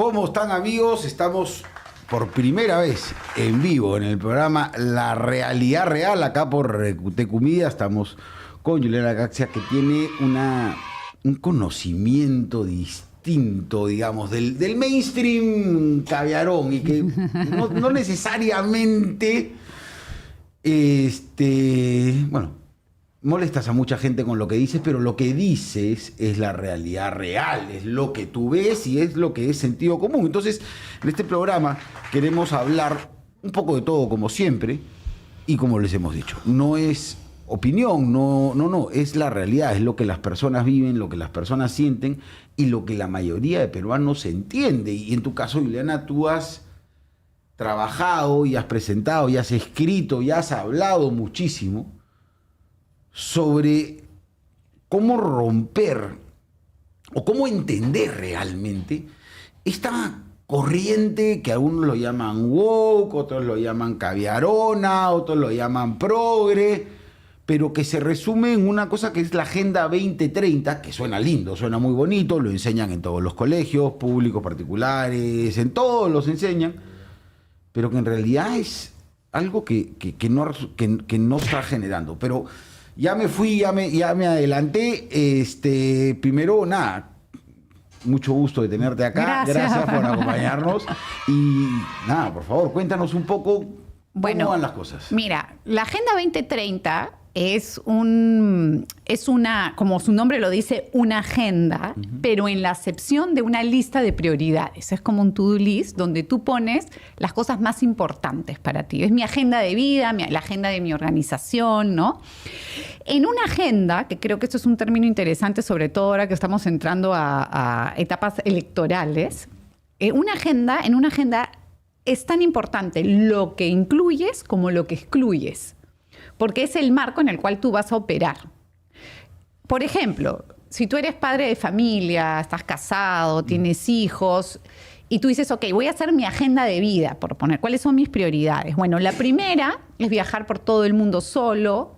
¿Cómo están, amigos? Estamos por primera vez en vivo en el programa La Realidad Real, acá por Tecumida. Estamos con Juliana Caxia, que tiene un conocimiento distinto, digamos, del mainstream caviarón, y que no necesariamente, molestas a mucha gente con lo que dices, pero lo que dices es la realidad real, es lo que tú ves y es lo que es sentido común. Entonces, en este programa queremos hablar un poco de todo, como siempre, y como les hemos dicho, no es opinión, no, es la realidad, es lo que las personas viven, lo que las personas sienten y lo que la mayoría de peruanos entiende. Y en tu caso, Juliana, tú has trabajado y has presentado y has escrito y has hablado muchísimo sobre cómo romper o cómo entender realmente esta corriente que algunos lo llaman woke, otros lo llaman caviarona, otros lo llaman progre, pero que se resume en una cosa que es la Agenda 2030, que suena lindo, suena muy bonito, lo enseñan en todos los colegios, públicos, particulares, en todos los enseñan, pero que en realidad es algo que no está generando. Pero ya me fui, ya me adelanté. Primero, nada, mucho gusto de tenerte acá. Gracias por acompañarnos. Y nada, por favor, cuéntanos un poco cómo van las cosas. Mira, la Agenda 2030 es una, como su nombre lo dice, una agenda, pero en la acepción de una lista de prioridades. Es como un to-do list donde tú pones las cosas más importantes para ti. Es mi agenda de vida, la agenda de mi organización, ¿no? En una agenda, que creo que esto es un término interesante, sobre todo ahora que estamos entrando a etapas electorales, en una agenda es tan importante lo que incluyes como lo que excluyes, porque es el marco en el cual tú vas a operar. Por ejemplo, si tú eres padre de familia, estás casado, tienes hijos, y tú dices, ok, voy a hacer mi agenda de vida, por poner, ¿cuáles son mis prioridades? Bueno, la primera es viajar por todo el mundo solo.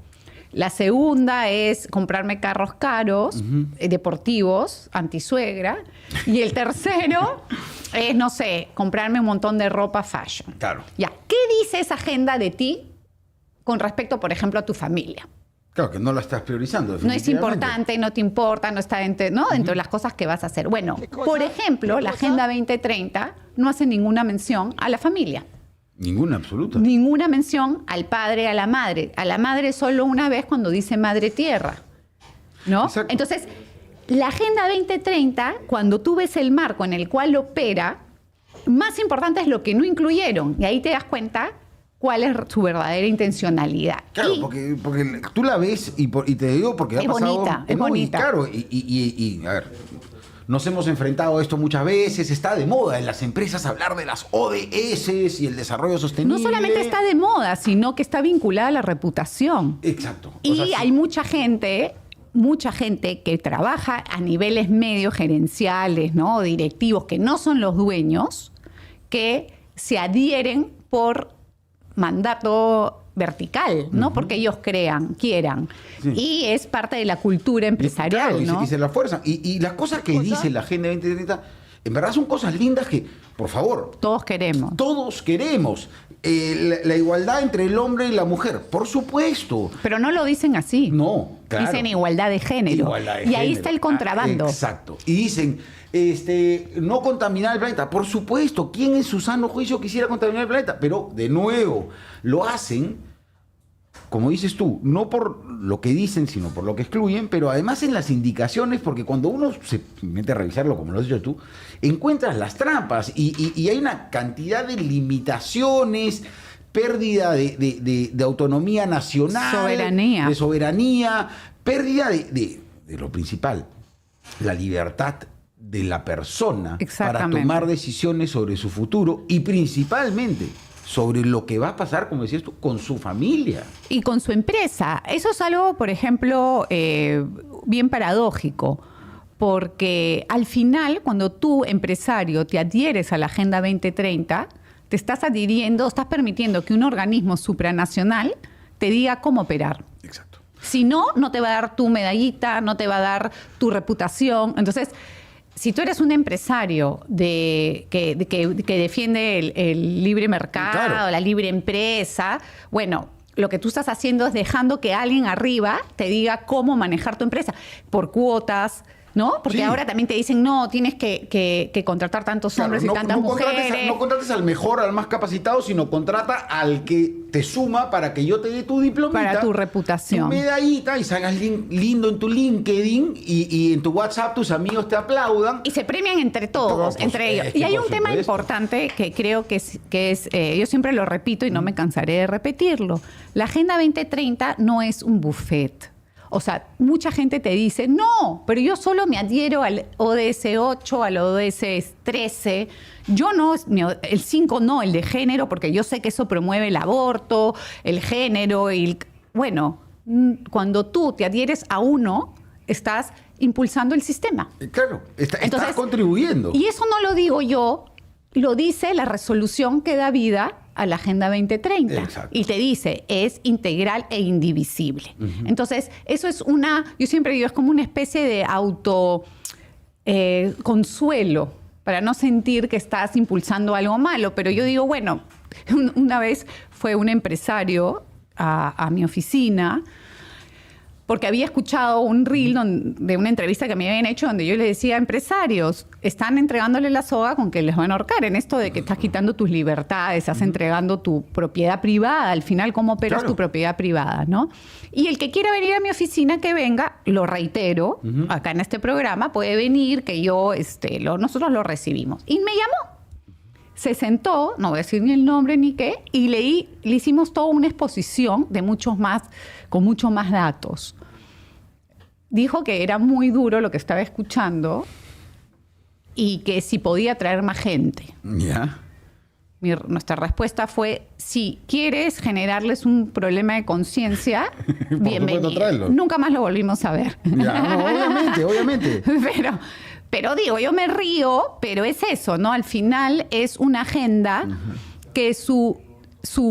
La segunda es comprarme carros caros, deportivos, antisuegra. Y el tercero es, no sé, comprarme un montón de ropa fashion. Claro. Ya, ¿qué dice esa agenda de ti con respecto, por ejemplo, a tu familia? Claro, que no la estás priorizando. No es importante, no te importa, no está dentro de las cosas que vas a hacer. Bueno, por ejemplo, la Agenda 2030 no hace ninguna mención a la familia. Ninguna, absoluta. Ninguna mención al padre, a la madre. A la madre solo una vez cuando dice madre tierra, ¿no? Exacto. Entonces, la Agenda 2030, cuando tú ves el marco en el cual opera, más importante es lo que no incluyeron. Y ahí te das cuenta cuál es su verdadera intencionalidad. Claro, porque tú la ves y te digo porque ha pasado... Bonita, es bonita. Claro, y a ver, nos hemos enfrentado a esto muchas veces. Está de moda en las empresas hablar de las ODS y el desarrollo sostenible. No solamente está de moda, sino que está vinculada a la reputación. Exacto. Y hay mucha gente que trabaja a niveles medios gerenciales, ¿no? O directivos, que no son los dueños, que se adhieren por mandato vertical, ¿no? Porque ellos quieran. Sí. Y es parte de la cultura empresarial, claro, ¿no? Y se la fuerzan. Y las cosas que dice la Agenda 2030, en verdad son cosas lindas que, por favor... Todos queremos. Todos queremos. La igualdad entre el hombre y la mujer, por supuesto. Pero no lo dicen así. No, claro. Dicen igualdad de género. Y ahí está el contrabando. Exacto. Y dicen, no contaminar el planeta. Por supuesto, ¿quién en su sano juicio quisiera contaminar el planeta? Pero, de nuevo, lo hacen, como dices tú, no por lo que dicen, sino por lo que excluyen, pero además en las indicaciones, porque cuando uno se mete a revisarlo, como lo has dicho tú, encuentras las trampas y hay una cantidad de limitaciones, pérdida de autonomía nacional, de soberanía, pérdida de lo principal, la libertad de la persona para tomar decisiones sobre su futuro y principalmente sobre lo que va a pasar, como decías tú, con su familia. Y con su empresa. Eso es algo, por ejemplo, bien paradójico, porque al final, cuando tú, empresario, te adhieres a la Agenda 2030, te estás adhiriendo, estás permitiendo que un organismo supranacional te diga cómo operar. Exacto. Si no, no te va a dar tu medallita, no te va a dar tu reputación. Entonces, si tú eres un empresario que defiende el libre mercado, claro, la libre empresa, bueno, lo que tú estás haciendo es dejando que alguien arriba te diga cómo manejar tu empresa por cuotas, ¿no? Porque sí, ahora también te dicen, no, tienes que contratar tantos hombres y tantas mujeres. No contrates al mejor, al más capacitado, sino contrata al que te suma para que yo te dé tu diplomita. Para tu reputación. Tu medallita y salgas lindo en tu LinkedIn y en tu WhatsApp tus amigos te aplaudan. Y se premian entre todos, entre ellos. Y hay un tema importante que creo que es yo siempre lo repito y no me cansaré de repetirlo. La Agenda 2030 no es un buffet. O sea, mucha gente te dice, no, pero yo solo me adhiero al ODS 8, al ODS 13. Yo no, el 5 no, el de género, porque yo sé que eso promueve el aborto, el género. Bueno, cuando tú te adhieres a uno, estás impulsando el sistema. Claro, Entonces, estás contribuyendo. Y eso no lo digo yo, lo dice la resolución que da vida a la Agenda 2030. Exacto. Y te dice, es integral e indivisible. Uh-huh. Entonces, eso es yo siempre digo, es como una especie de consuelo para no sentir que estás impulsando algo malo. Pero yo digo, bueno, una vez fue un empresario a mi oficina, porque había escuchado un reel de una entrevista que me habían hecho donde yo le decía, empresarios, están entregándole la soga con que les van a ahorcar en esto de que estás quitando tus libertades, estás entregando tu propiedad privada. Al final, ¿cómo operas tu propiedad privada, no? Y el que quiera venir a mi oficina, que venga, lo reitero, acá en este programa, puede venir, que nosotros lo recibimos. Y me llamó. Se sentó, no voy a decir ni el nombre ni qué, y le hicimos toda una exposición con mucho más datos. Dijo que era muy duro lo que estaba escuchando y que si podía traer más gente. Ya. Nuestra respuesta fue, si quieres generarles un problema de conciencia, bienvenido. Nunca más lo volvimos a ver. Ya, no, obviamente. Pero digo, yo me río, pero es eso, ¿no? Al final es una agenda que su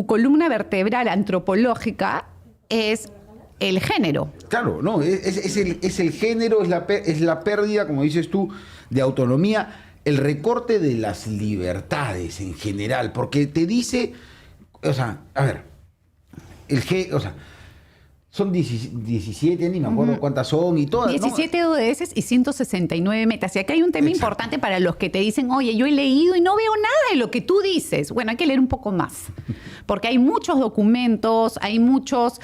columna vertebral antropológica es el género. Claro, no, es el género, es la pérdida, como dices tú, de autonomía, el recorte de las libertades en general, porque te dice, o sea, a ver, son 17, ni me acuerdo cuántas son y todas. 17 ¿no? ODS y 169 metas. Y acá hay un tema importante para los que te dicen, oye, yo he leído y no veo nada de lo que tú dices. Bueno, hay que leer un poco más. Porque hay muchos documentos, hay muchos...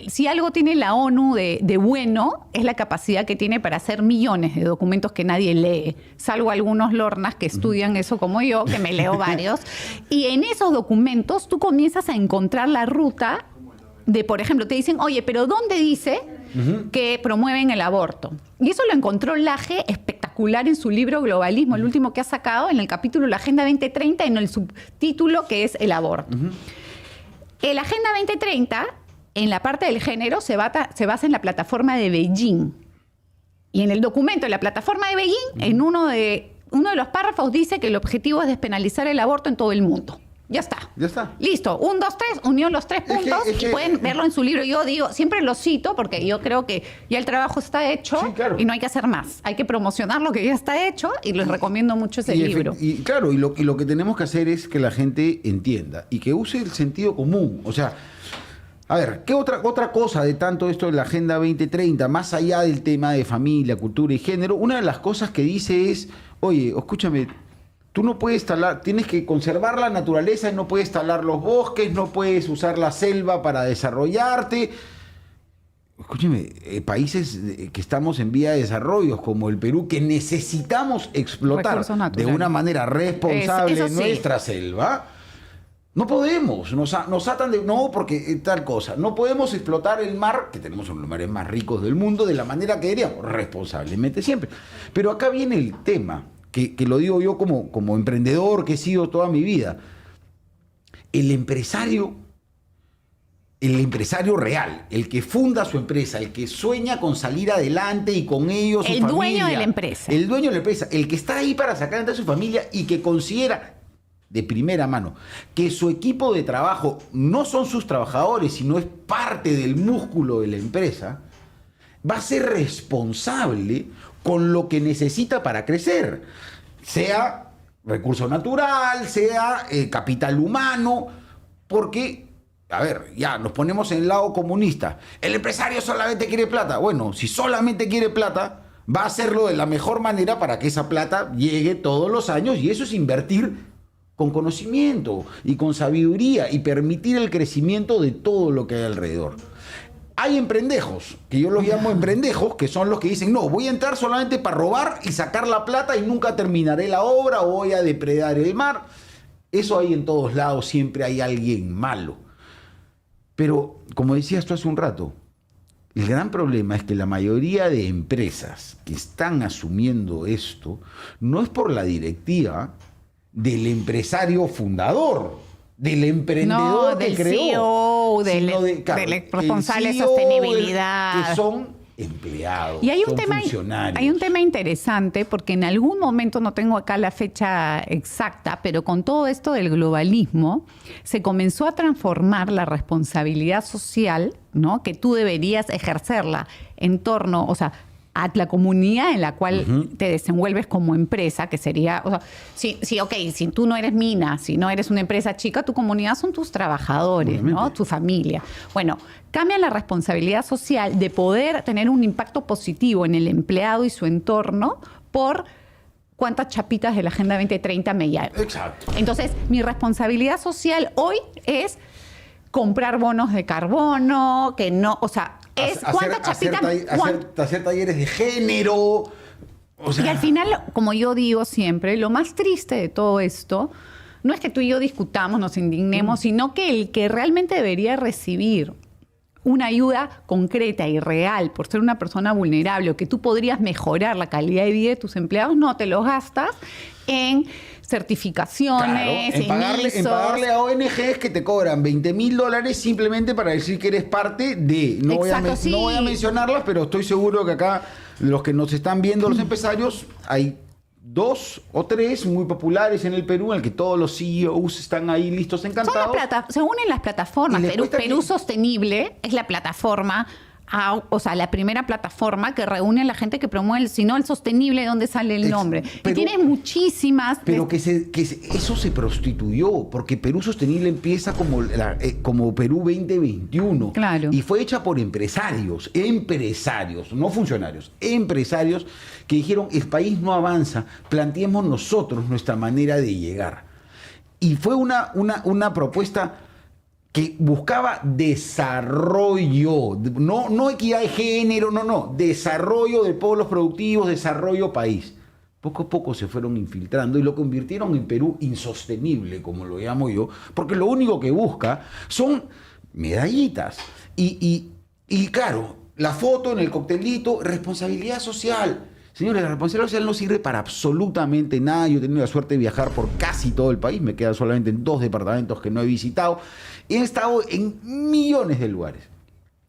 si algo tiene la ONU de bueno, es la capacidad que tiene para hacer millones de documentos que nadie lee. Salvo algunos lornas que estudian eso como yo, que me leo varios. Y en esos documentos tú comienzas a encontrar la ruta por ejemplo, te dicen, oye, pero ¿dónde dice que promueven el aborto? Y eso lo encontró Laje espectacular en su libro Globalismo, el último que ha sacado, en el capítulo La Agenda 2030, en el subtítulo que es el aborto. La Agenda 2030, en la parte del género, se basa en la plataforma de Beijing. Y en el documento de la plataforma de Beijing, en uno de los párrafos dice que el objetivo es despenalizar el aborto en todo el mundo. Ya está. Ya está. Listo. 1, 2, 3, unió los 3 puntos y pueden verlo en su libro. Yo digo, siempre lo cito porque yo creo que ya el trabajo está hecho y no hay que hacer más. Hay que promocionar lo que ya está hecho y les recomiendo mucho ese libro. Y claro, y lo que tenemos que hacer es que la gente entienda y que use el sentido común. O sea, a ver, ¿qué otra cosa de tanto esto de la Agenda 2030, más allá del tema de familia, cultura y género? Una de las cosas que dice es, oye, escúchame, tú no puedes tienes que conservar la naturaleza y no puedes talar los bosques, no puedes usar la selva para desarrollarte. Escúcheme, países que estamos en vía de desarrollo, como el Perú, que necesitamos explotar de una manera responsable nuestra selva, no podemos, nos atan de... No, porque tal cosa. No podemos explotar el mar, que tenemos uno de los mares más ricos del mundo, de la manera que deberíamos, responsablemente siempre. Pero acá viene el tema, que lo digo yo como emprendedor que he sido toda mi vida. El empresario real, el que funda su empresa, el que sueña con salir adelante y con ellos su familia. El dueño de la empresa. El dueño de la empresa, el que está ahí para sacar adelante a su familia y que considera de primera mano que su equipo de trabajo no son sus trabajadores, sino es parte del músculo de la empresa, va a ser responsable con lo que necesita para crecer, sea recurso natural, sea capital humano, porque, a ver, ya nos ponemos en el lado comunista. El empresario solamente quiere plata. Bueno, si solamente quiere plata, va a hacerlo de la mejor manera para que esa plata llegue todos los años, y eso es invertir con conocimiento y con sabiduría y permitir el crecimiento de todo lo que hay alrededor. Hay emprendejos, que yo los llamo emprendejos, que son los que dicen, no, voy a entrar solamente para robar y sacar la plata y nunca terminaré la obra, o voy a depredar el mar. Eso hay en todos lados, siempre hay alguien malo. Pero, como decías tú hace un rato, el gran problema es que la mayoría de empresas que están asumiendo esto no es por la directiva del empresario fundador, del emprendedor que creó, CEO, del responsable de sostenibilidad, que son empleados, y hay un son tema, funcionarios. hay un tema interesante, porque en algún momento, no tengo acá la fecha exacta, pero con todo esto del globalismo, se comenzó a transformar la responsabilidad social, ¿no?, que tú deberías ejercerla en torno, o sea, a la comunidad en la cual te desenvuelves como empresa, que sería, o sea, si tú no eres mina, si no eres una empresa chica, tu comunidad son tus trabajadores, ¿no?, tu familia. Bueno, cambia la responsabilidad social de poder tener un impacto positivo en el empleado y su entorno por cuántas chapitas de la Agenda 2030 me llevan. Exacto. Entonces, mi responsabilidad social hoy es comprar bonos de carbono, que no, o sea, es cuántas chapitas... Hacer talleres de género. O sea, y al final, como yo digo siempre, lo más triste de todo esto no es que tú y yo discutamos, nos indignemos, sino que el que realmente debería recibir una ayuda concreta y real por ser una persona vulnerable, o que tú podrías mejorar la calidad de vida de tus empleados, no, te los gastas en certificaciones, en pagarle a ONGs que te cobran $20,000 simplemente para decir que eres parte de... No voy a mencionarlas, pero estoy seguro que acá los que nos están viendo, los empresarios, hay 2 o 3 muy populares en el Perú, en el que todos los CEOs están ahí listos, encantados. Se unen las plataformas. Perú Sostenible es la plataforma, o sea, la primera plataforma que reúne a la gente que promueve, si no el sostenible, ¿de dónde sale el nombre? Y tiene muchísimas... Pero eso se prostituyó, porque Perú Sostenible empieza como Perú 2021. Claro. Y fue hecha por empresarios, no funcionarios, empresarios que dijeron, el país no avanza, planteemos nosotros nuestra manera de llegar. Y fue una propuesta que buscaba desarrollo, no equidad de género, desarrollo de pueblos productivos, desarrlo país. Poco a poco se fueron infiltrando y lo convirtieron en Perú insostenible, como lo llamo yo, porque lo único que busca son medallitas. Y claro, la foto en el coctelito, responsabilidad social. Señores, la responsabilidad social no sirve para absolutamente nada. Yo he tenido la suerte de viajar por casi todo el país. Me quedan solamente en 2 departamentos que no he visitado. He estado en millones de lugares.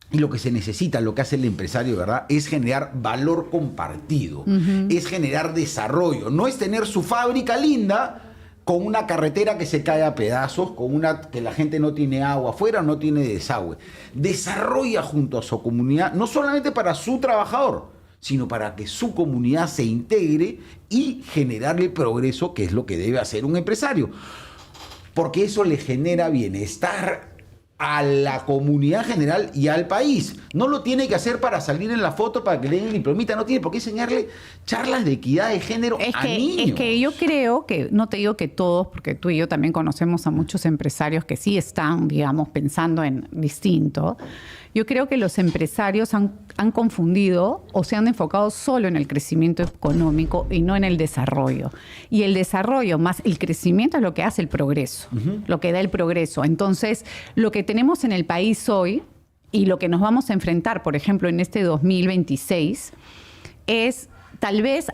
Y lo que se necesita, lo que hace el empresario, ¿verdad?, es generar valor compartido. Es generar desarrollo. No es tener su fábrica linda con una carretera que se cae a pedazos, que la gente no tiene agua afuera, no tiene desagüe. Desarrolla junto a su comunidad, no solamente para su trabajador, sino para que su comunidad se integre y generarle progreso, que es lo que debe hacer un empresario. Porque eso le genera bienestar a la comunidad general y al país. No lo tiene que hacer para salir en la foto, para que le den el diplomita, no tiene por qué enseñarle charlas de equidad de género a niños. Es que yo creo que, no te digo que todos, porque tú y yo también conocemos a muchos empresarios que sí están, digamos, pensando en distinto. Yo creo que los empresarios han confundido o se han enfocado solo en el crecimiento económico y no en el desarrollo. Y el desarrollo más el crecimiento es lo que hace el progreso, lo que da el progreso. Entonces, lo que tenemos en el país hoy y lo que nos vamos a enfrentar, por ejemplo, en este 2026, es tal vez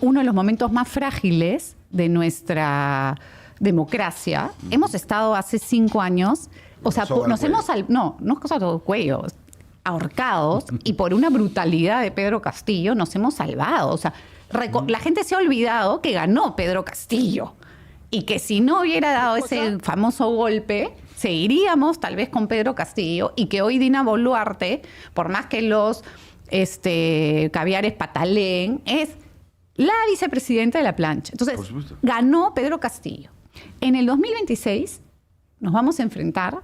uno de los momentos más frágiles de nuestra democracia. Hemos estado hace 5 años... O sea, no es cosa todo cuello, ahorcados, y por una brutalidad de Pedro Castillo nos hemos salvado. O sea, la gente se ha olvidado que ganó Pedro Castillo y que si no hubiera dado ese famoso golpe, seguiríamos tal vez con Pedro Castillo, y que hoy Dina Boluarte, por más que los Caviares Patalén, es la vicepresidenta de la plancha. Entonces, ganó Pedro Castillo. En el 2026 nos vamos a enfrentar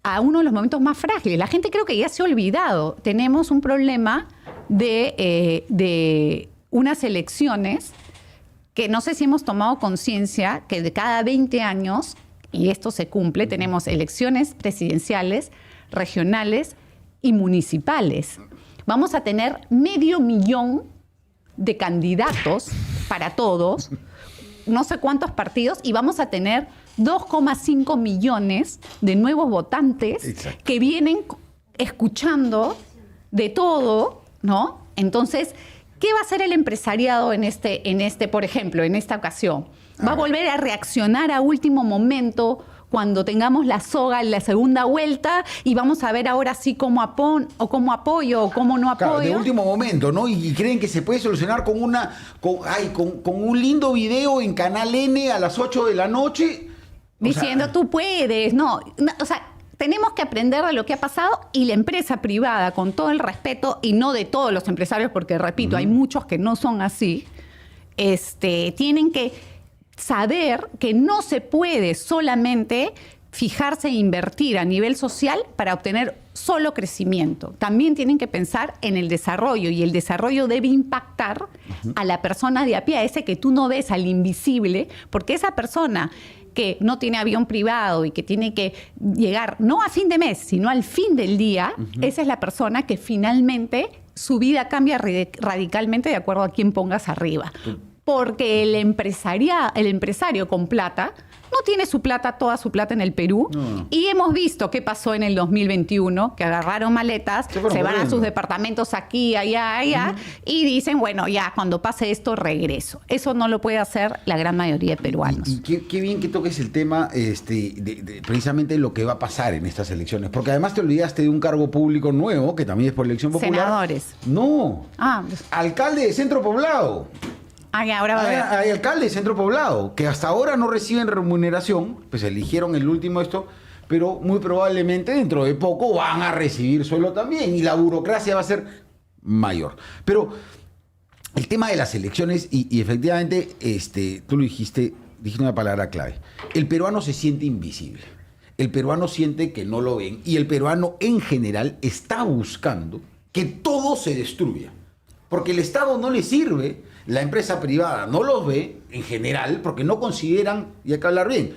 a uno de los momentos más frágiles. La gente creo que ya se ha olvidado. Tenemos un problema de unas elecciones que no sé si hemos tomado conciencia que de cada 20 años, y esto se cumple, tenemos elecciones presidenciales, regionales y municipales. Vamos a tener 500,000 de candidatos para todos, no sé cuántos partidos, y vamos a tener 2,5 millones de nuevos votantes. Exacto. Que vienen escuchando de todo, ¿no? Entonces, ¿qué va a hacer el empresariado por ejemplo, en esta ocasión? ¿Va a volver a reaccionar a último momento cuando tengamos la soga en la segunda vuelta y vamos a ver ahora sí cómo apoyo o cómo no apoyo? Claro, de último momento, ¿no? Y creen que se puede solucionar con un lindo video en Canal N a las 8 de la noche. Diciendo, tú puedes. No, o sea, tenemos que aprender de lo que ha pasado, y la empresa privada, con todo el respeto, y no de todos los empresarios, porque repito, hay muchos que no son así, tienen que saber que no se puede solamente fijarse e invertir a nivel social para obtener solo crecimiento. También tienen que pensar en el desarrollo, y el desarrollo debe impactar a la persona de a pie, a ese que tú no ves, al invisible, porque esa persona que no tiene avión privado y que tiene que llegar no a fin de mes, sino al fin del día, esa es la persona que finalmente su vida cambia radicalmente de acuerdo a quién pongas arriba. Porque el empresario con plata no tiene toda su plata en el Perú. No. Y hemos visto qué pasó en el 2021, que agarraron maletas, se van a sus departamentos aquí, allá, y dicen, bueno, ya, cuando pase esto, regreso. Eso no lo puede hacer la gran mayoría de peruanos. Y qué bien que toques el tema precisamente lo que va a pasar en estas elecciones. Porque además te olvidaste de un cargo público nuevo, que también es por elección popular. Senadores. No. Alcalde de Centro Poblado. Ahora va a ver. Hay alcaldes de Centro Poblado que hasta ahora no reciben remuneración, pues eligieron el último pero muy probablemente dentro de poco van a recibir sueldo también, y la burocracia va a ser mayor. Pero el tema de las elecciones, y efectivamente, tú lo dijiste una palabra clave. El peruano se siente invisible. El peruano siente que no lo ven, y el peruano en general está buscando que todo se destruya. Porque el Estado no le sirve, la empresa privada no los ve, en general, porque no consideran, y hay que hablar bien,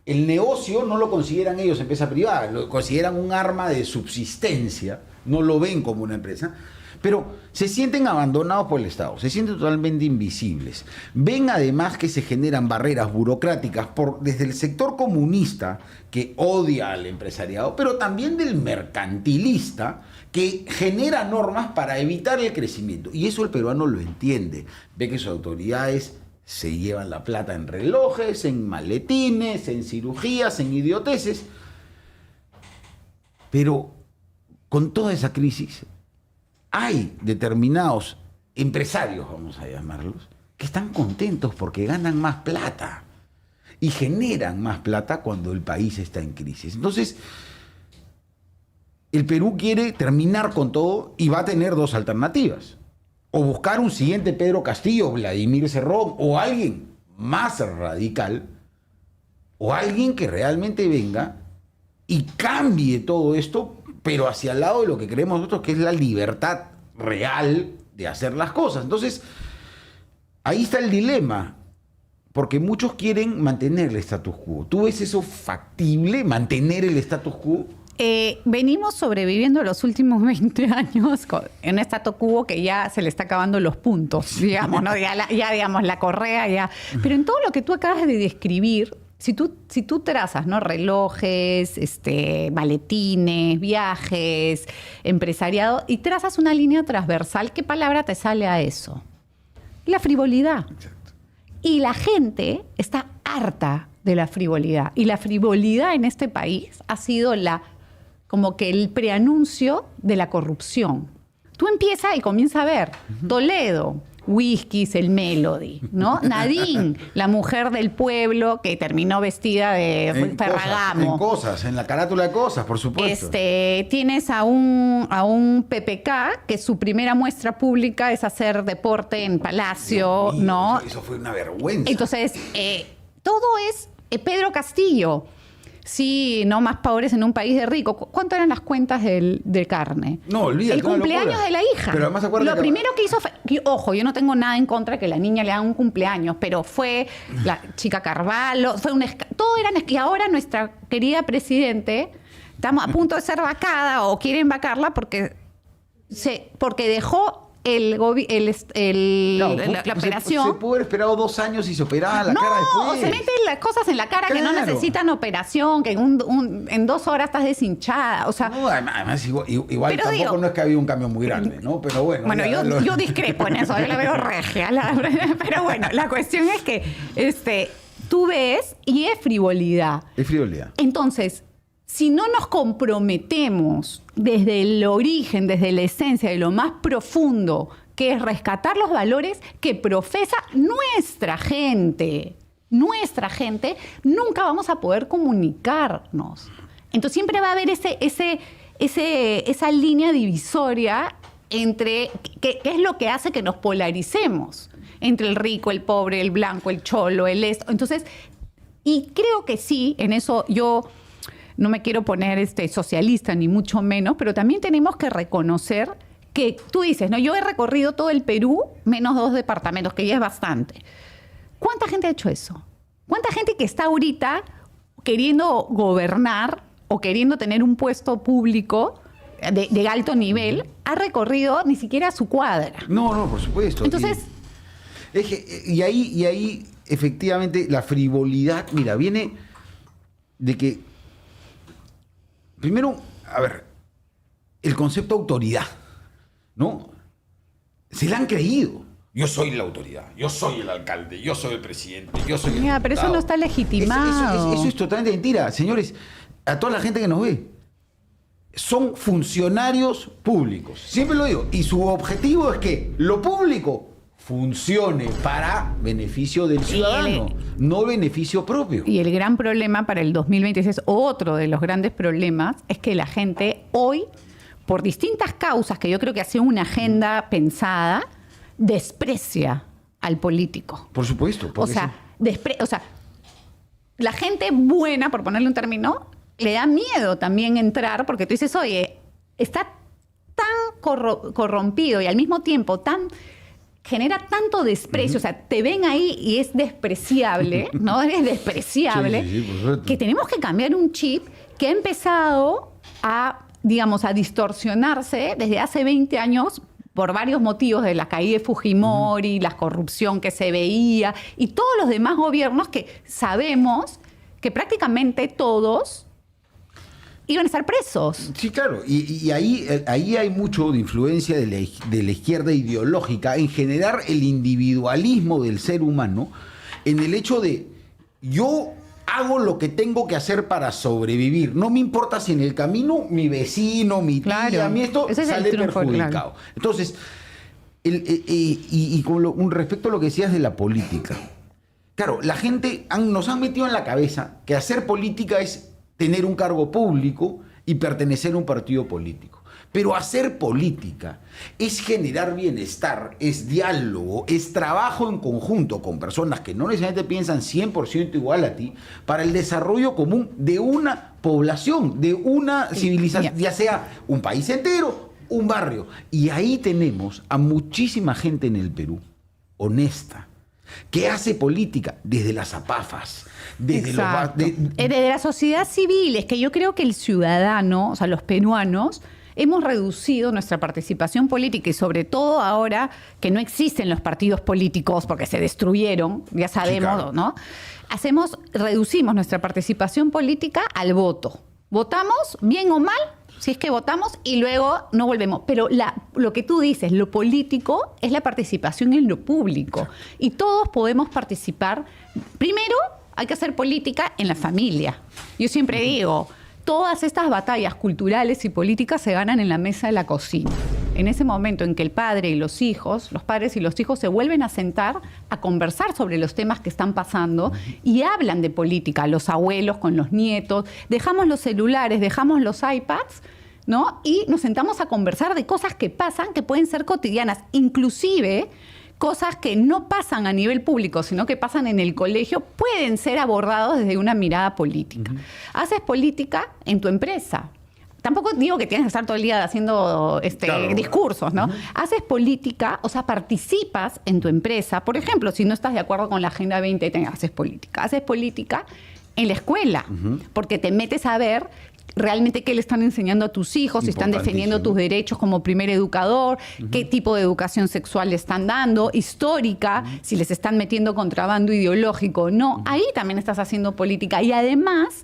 el negocio no lo consideran ellos empresa privada, lo consideran un arma de subsistencia, no lo ven como una empresa, pero se sienten abandonados por el Estado, se sienten totalmente invisibles. Ven además que se generan barreras burocráticas desde el sector comunista, que odia al empresariado, pero también del mercantilista, que genera normas para evitar el crecimiento. Y eso el peruano lo entiende. Ve que sus autoridades se llevan la plata en relojes, en maletines, en cirugías, en idioteces. Pero con toda esa crisis, hay determinados empresarios, vamos a llamarlos, que están contentos porque ganan más plata y generan más plata cuando el país está en crisis. Entonces, el Perú quiere terminar con todo y va a tener dos alternativas. O buscar un siguiente Pedro Castillo, Vladimir Cerrón, o alguien más radical, o alguien que realmente venga y cambie todo esto, pero hacia el lado de lo que creemos nosotros, que es la libertad real de hacer las cosas. Entonces, ahí está el dilema, porque muchos quieren mantener el status quo. ¿Tú ves eso factible, mantener el status quo? Venimos sobreviviendo los últimos 20 años en un status quo que ya se le está acabando los puntos, digamos, ¿no? Ya digamos, la correa ya. Pero en todo lo que tú acabas de describir, si tú trazas, ¿no? Relojes, maletines, viajes, empresariado, y trazas una línea transversal, ¿qué palabra te sale a eso? La frivolidad. Exacto. Y la gente está harta de la frivolidad. Y la frivolidad en este país ha sido como que el preanuncio de la corrupción. Tú empiezas y comienzas a ver Toledo, whiskies, el Melody, ¿no? Nadine, la mujer del pueblo que terminó vestida de Ferragamo. En la carátula de cosas, por supuesto. Tienes a un PPK que su primera muestra pública es hacer deporte en Palacio, Dios mío, ¿no? Eso fue una vergüenza. Entonces, todo es Pedro Castillo. Sí, no más pobres en un país de rico. ¿Cuánto eran las cuentas de carne? No, olvídate. El cumpleaños de la hija. Pero además acuérdate Lo primero que hizo fue... Ojo, yo no tengo nada en contra de que la niña le haga un cumpleaños, pero fue la chica Carvalho, fue todo era... Y ahora nuestra querida presidente, estamos a punto de ser vacada o quieren vacarla porque dejó la operación. Se pudo haber esperado 2 años y se operaba la cara después. No, se meten las cosas en la cara que no necesitan operación, que en 2 horas estás deshinchada. O sea, no, además igual tampoco digo, no es que había un cambio muy grande, ¿no? Pero bueno. Bueno, yo discrepo en eso, yo la veo regia. Pero bueno, la cuestión es que tú ves y es frivolidad. Es frivolidad. Entonces, si no nos comprometemos desde el origen, desde la esencia, de lo más profundo, que es rescatar los valores que profesa nuestra gente, nunca vamos a poder comunicarnos. Entonces siempre va a haber esa línea divisoria entre, que es lo que hace que nos polaricemos, entre el rico, el pobre, el blanco, el cholo, el esto. Entonces, y creo que sí, en eso yo... No me quiero poner socialista, ni mucho menos, pero también tenemos que reconocer que tú dices, ¿no? Yo he recorrido todo el Perú, menos 2 departamentos, que ya es bastante. ¿Cuánta gente ha hecho eso? ¿Cuánta gente que está ahorita queriendo gobernar o queriendo tener un puesto público de alto nivel ha recorrido ni siquiera su cuadra? No, por supuesto. Entonces... Y ahí, efectivamente, la frivolidad, mira, viene de que... Primero, a ver, el concepto autoridad, ¿no? Se la han creído. Yo soy la autoridad, yo soy el alcalde, yo soy el presidente, yo soy el diputado. Pero eso no está legitimado. Eso es totalmente mentira. Señores, a toda la gente que nos ve, son funcionarios públicos. Siempre lo digo. Y su objetivo es que lo público funcione para beneficio del ciudadano, no beneficio propio. Y el gran problema para el 2026, otro de los grandes problemas, es que la gente hoy, por distintas causas que yo creo que hace una agenda pensada, desprecia al político. Por supuesto. O sea, la gente buena, por ponerle un término, le da miedo también entrar, porque tú dices, oye, está tan corrompido y al mismo tiempo genera tanto desprecio, o sea, te ven ahí y es despreciable, ¿no? Eres despreciable, que tenemos que cambiar un chip que ha empezado a distorsionarse desde hace 20 años por varios motivos, de la caída de Fujimori, la corrupción que se veía y todos los demás gobiernos que sabemos que prácticamente todos iban a estar presos. Sí, claro. Y ahí hay mucho de influencia de la izquierda ideológica en generar el individualismo del ser humano, en el hecho de yo hago lo que tengo que hacer para sobrevivir. No me importa si en el camino mi vecino, mi tía, a mí esto sale perjudicado. Claro. Entonces, con respecto a lo que decías de la política, claro, la gente nos han metido en la cabeza que hacer política es tener un cargo público y pertenecer a un partido político. Pero hacer política es generar bienestar, es diálogo, es trabajo en conjunto con personas que no necesariamente piensan 100% igual a ti para el desarrollo común de una población, de una civilización, ya sea un país entero, un barrio. Y ahí tenemos a muchísima gente en el Perú, honesta, que hace política desde las apafas, desde la sociedad civil. Es que yo creo que el ciudadano, o sea, los peruanos, hemos reducido nuestra participación política y sobre todo ahora que no existen los partidos políticos porque se destruyeron, ya sabemos, sí, claro, ¿no? Reducimos nuestra participación política al voto. Votamos, bien o mal, si es que votamos y luego no volvemos. Pero lo que tú dices, lo político es la participación en lo público. Y todos podemos participar. Primero, hay que hacer política en la familia. Yo siempre digo, todas estas batallas culturales y políticas se ganan en la mesa de la cocina. en ese momento en que el padre y los hijos, los padres y los hijos se vuelven a sentar a conversar sobre los temas que están pasando y hablan de política, los abuelos con los nietos, dejamos los celulares, dejamos los iPads, ¿no? Y nos sentamos a conversar de cosas que pasan, que pueden ser cotidianas, inclusive cosas que no pasan a nivel público, sino que pasan en el colegio, pueden ser abordados desde una mirada política. Haces política en tu empresa. Tampoco digo que tienes que estar todo el día haciendo claro, discursos, ¿no? Haces política, o sea, participas en tu empresa. Por ejemplo, si no estás de acuerdo con la Agenda 2030, haces política. Haces política en la escuela, porque te metes a ver realmente qué le están enseñando a tus hijos, si están defendiendo tus derechos como primer educador, qué tipo de educación sexual le están dando, histórica, si les están metiendo contrabando ideológico o no. Ahí también estás haciendo política. Y además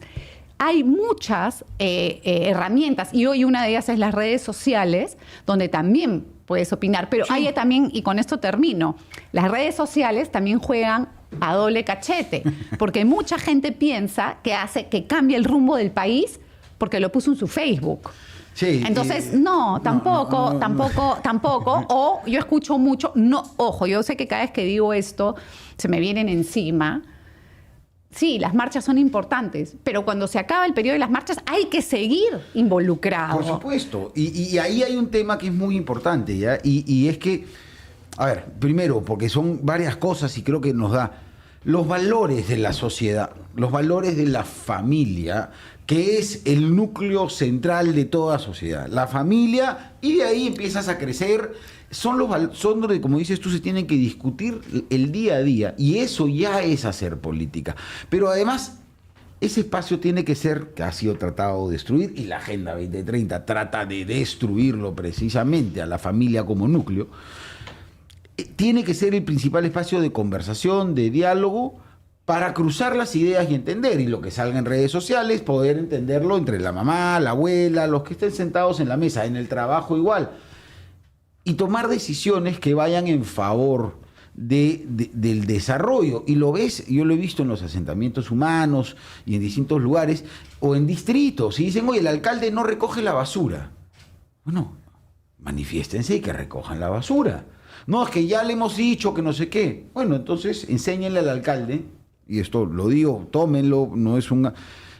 hay muchas herramientas, y hoy una de ellas es las redes sociales, donde también puedes opinar. Pero hay también, y con esto termino, las redes sociales también juegan a doble cachete, porque mucha gente piensa que hace que cambie el rumbo del país porque lo puso en su Facebook. Sí, entonces, tampoco. O yo escucho mucho, ojo, yo sé que cada vez que digo esto se me vienen encima. Sí, las marchas son importantes, pero cuando se acaba el periodo de las marchas hay que seguir involucrado. Por supuesto. Y ahí hay un tema que es muy importante, ¿ya? Y es que, a ver, primero, porque son varias cosas y creo que nos da los valores de la sociedad, los valores de la familia, que es el núcleo central de toda sociedad. La familia, y de ahí empiezas a crecer. Son donde, como dices tú, se tienen que discutir el día a día. Y eso ya es hacer política. Pero además, ese espacio tiene que ser, que ha sido tratado de destruir, y la Agenda 2030 trata de destruirlo precisamente, a la familia como núcleo. Tiene que ser el principal espacio de conversación, de diálogo, para cruzar las ideas y entender, y lo que salga en redes sociales, poder entenderlo entre la mamá, la abuela, los que estén sentados en la mesa, en el trabajo igual, y tomar decisiones que vayan en favor del desarrollo. Y lo ves, yo lo he visto en los asentamientos humanos y en distintos lugares, o en distritos, y dicen, oye, el alcalde no recoge la basura. Bueno, manifiéstense y que recojan la basura. No, es que ya le hemos dicho que no sé qué. Bueno, entonces enséñenle al alcalde, y esto lo digo, tómenlo, no es un...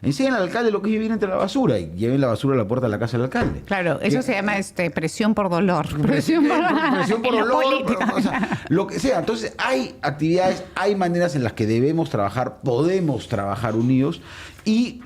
Enséñenle al alcalde lo que es vivir entre la basura y lleven la basura a la puerta de la casa del alcalde. Claro, eso se llama presión por dolor. Presión por dolor, o sea, lo que sea. Entonces hay actividades, hay maneras en las que debemos trabajar, podemos trabajar unidos, y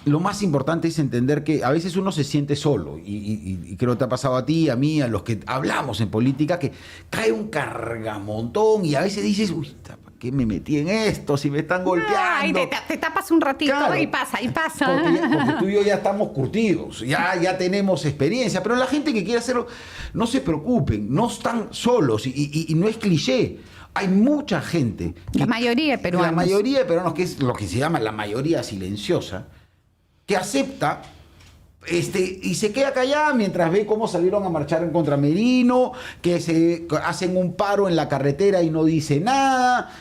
lo más importante es entender que a veces uno se siente solo, y creo que te ha pasado a ti, a mí, a los que hablamos en política, que cae un cargamontón y a veces dices, uy, ¿para qué me metí en esto si me están golpeando? Ay, te tapas un ratito, claro, y pasa. Porque tú y yo ya estamos curtidos, ya tenemos experiencia, pero la gente que quiere hacerlo, no se preocupen, no están solos, y no es cliché. Hay mucha gente. La mayoría de peruanos, que es lo que se llama la mayoría silenciosa, que acepta y se queda callada mientras ve cómo salieron a marchar en contra Merino, que se hacen un paro en la carretera y no dice nada.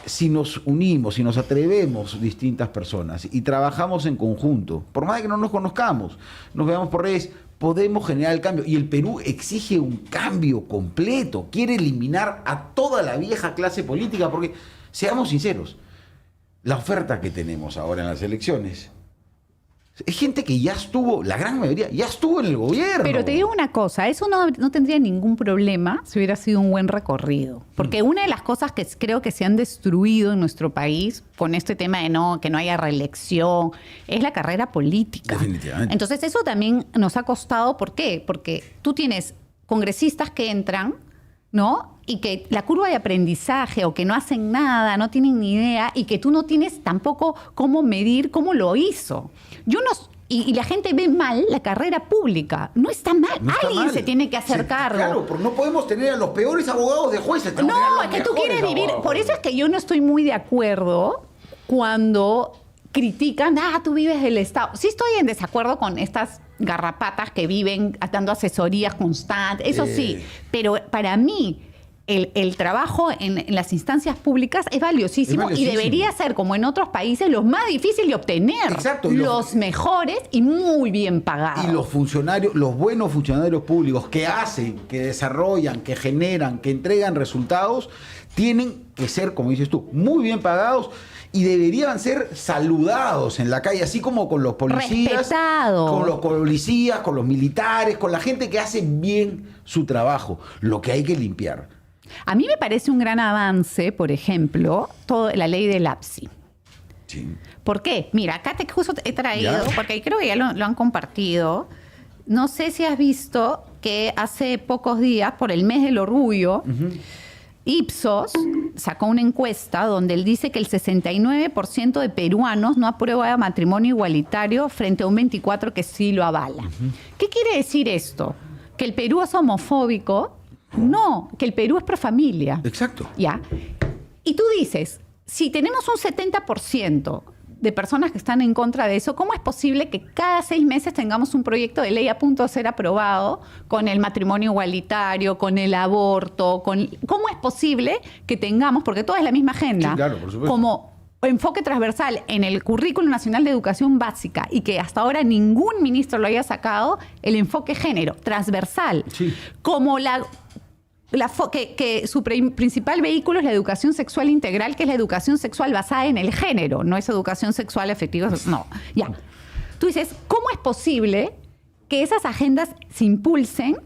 Si nos unimos, si nos atrevemos distintas personas y trabajamos en conjunto, por más de que no nos conozcamos, nos veamos por redes, podemos generar el cambio. Y el Perú exige un cambio completo, quiere eliminar a toda la vieja clase política, porque, seamos sinceros, la oferta que tenemos ahora en las elecciones es gente que ya estuvo, la gran mayoría, ya estuvo en el gobierno. Pero te digo una cosa, eso no tendría ningún problema si hubiera sido un buen recorrido. Porque una de las cosas que creo que se han destruido en nuestro país con este tema de que no haya reelección, es la carrera política. Definitivamente. Entonces eso también nos ha costado. ¿Por qué? Porque tú tienes congresistas que entran, ¿no? Y que la curva de aprendizaje, o que no hacen nada, no tienen ni idea, y que tú no tienes tampoco cómo medir cómo lo hizo. Y la gente ve mal la carrera pública. No está mal. Alguien se tiene que hacer cargo. Claro, porque no podemos tener a los peores abogados de jueces. No, es que tú quieres vivir. Por eso es que yo no estoy muy de acuerdo cuando critican, tú vives del Estado. Sí estoy en desacuerdo con estas garrapatas que viven dando asesorías constantes. Eso sí. Pero para mí, el trabajo en las instancias públicas es valiosísimo, Es valiosísimo. y debería ser, como en otros países, lo más difícil de obtener. Exacto, y los mejores y muy bien pagados. Y los funcionarios, los buenos funcionarios públicos que hacen, que desarrollan, que generan, que entregan resultados, tienen que ser, como dices tú, muy bien pagados y deberían ser saludados en la calle, así como con los policías, Respetados. con los policías, con los militares, con la gente que hace bien su trabajo. Lo que hay que limpiar. A mí me parece un gran avance, por ejemplo, la ley del APSI. Sí. ¿Por qué? Mira, acá justo he traído, Ya. porque creo que ya lo han compartido. No sé si has visto que hace pocos días, por el mes del orgullo, Ipsos sacó una encuesta donde él dice que el 69% de peruanos no aprueba matrimonio igualitario frente a un 24% que sí lo avala. ¿Qué quiere decir esto? ¿Que el Perú es homofóbico? No, que el Perú es pro familia. Exacto. ¿Ya? Y tú dices, si tenemos un 70% de personas que están en contra de eso, ¿cómo es posible que cada 6 meses tengamos un proyecto de ley a punto de ser aprobado con el matrimonio igualitario, con el aborto? ¿Cómo es posible que tengamos, porque todo es la misma agenda, Sí, claro, por supuesto. como enfoque transversal en el Currículo Nacional de Educación Básica y que hasta ahora ningún ministro lo haya sacado, el enfoque género transversal? Sí. Como que su principal vehículo es la educación sexual integral, que es la educación sexual basada en el género, no es educación sexual efectiva. No, ya. Tú dices, ¿cómo es posible que esas agendas se impulsen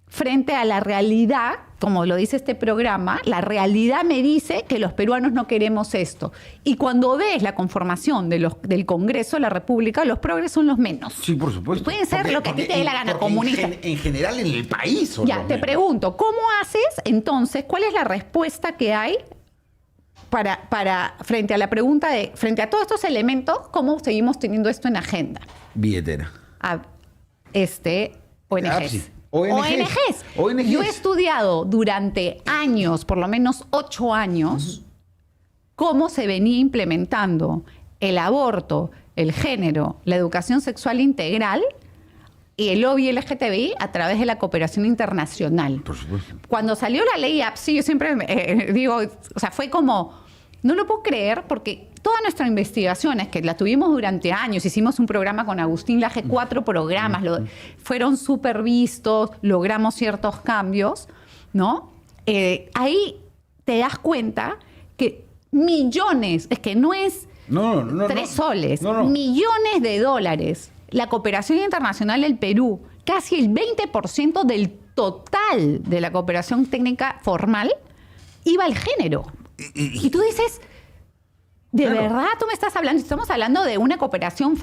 frente a la realidad? Como lo dice este programa, la realidad me dice que los peruanos no queremos esto. Y cuando ves la conformación del Congreso de la República, los progres son los menos. Sí, por supuesto. Pueden ser lo que a ti te dé la gana, porque comunista. En general en el país. son Ya, los te menos. pregunto, ¿cómo haces entonces? ¿Cuál es la respuesta que hay para frente a la pregunta de, frente a todos estos elementos, cómo seguimos teniendo esto en agenda? Billetera. ONGs. Sí. ONGs. Yo he estudiado durante años, por lo menos 8 años, cómo se venía implementando el aborto, el género, la educación sexual integral y el lobby LGTBI a través de la cooperación internacional. Por supuesto. Cuando salió la ley APSI, yo siempre digo, o sea, fue como, no lo puedo creer porque todas nuestras investigaciones, que las tuvimos durante años, hicimos un programa con Agustín Laje, 4 programas, fueron súper vistos, logramos ciertos cambios, ¿no? Ahí te das cuenta que millones, es que no es 3 soles, millones de dólares. La cooperación internacional del Perú, casi el 20% del total de la cooperación técnica formal, iba al género. Y tú dices, ¿de verdad tú me estás hablando? Estamos hablando de una cooperación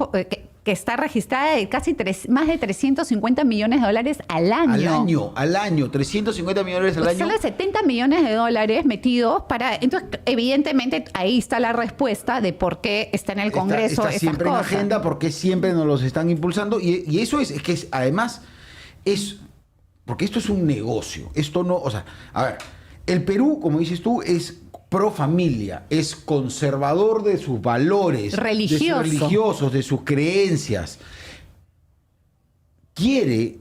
que está registrada de casi más de 350 millones de dólares al año. Al año, 350 millones al Pues año. solo 70 millones de dólares metidos para... Entonces, evidentemente, ahí está la respuesta de por qué está en el Congreso Está esas siempre cosas. en agenda, porque siempre nos los están impulsando. Y eso es que además es... Porque esto es un negocio. Esto no... O sea, a ver, el Perú, como dices tú, es pro familia, es conservador de sus valores religiosos, de sus creencias. Quiere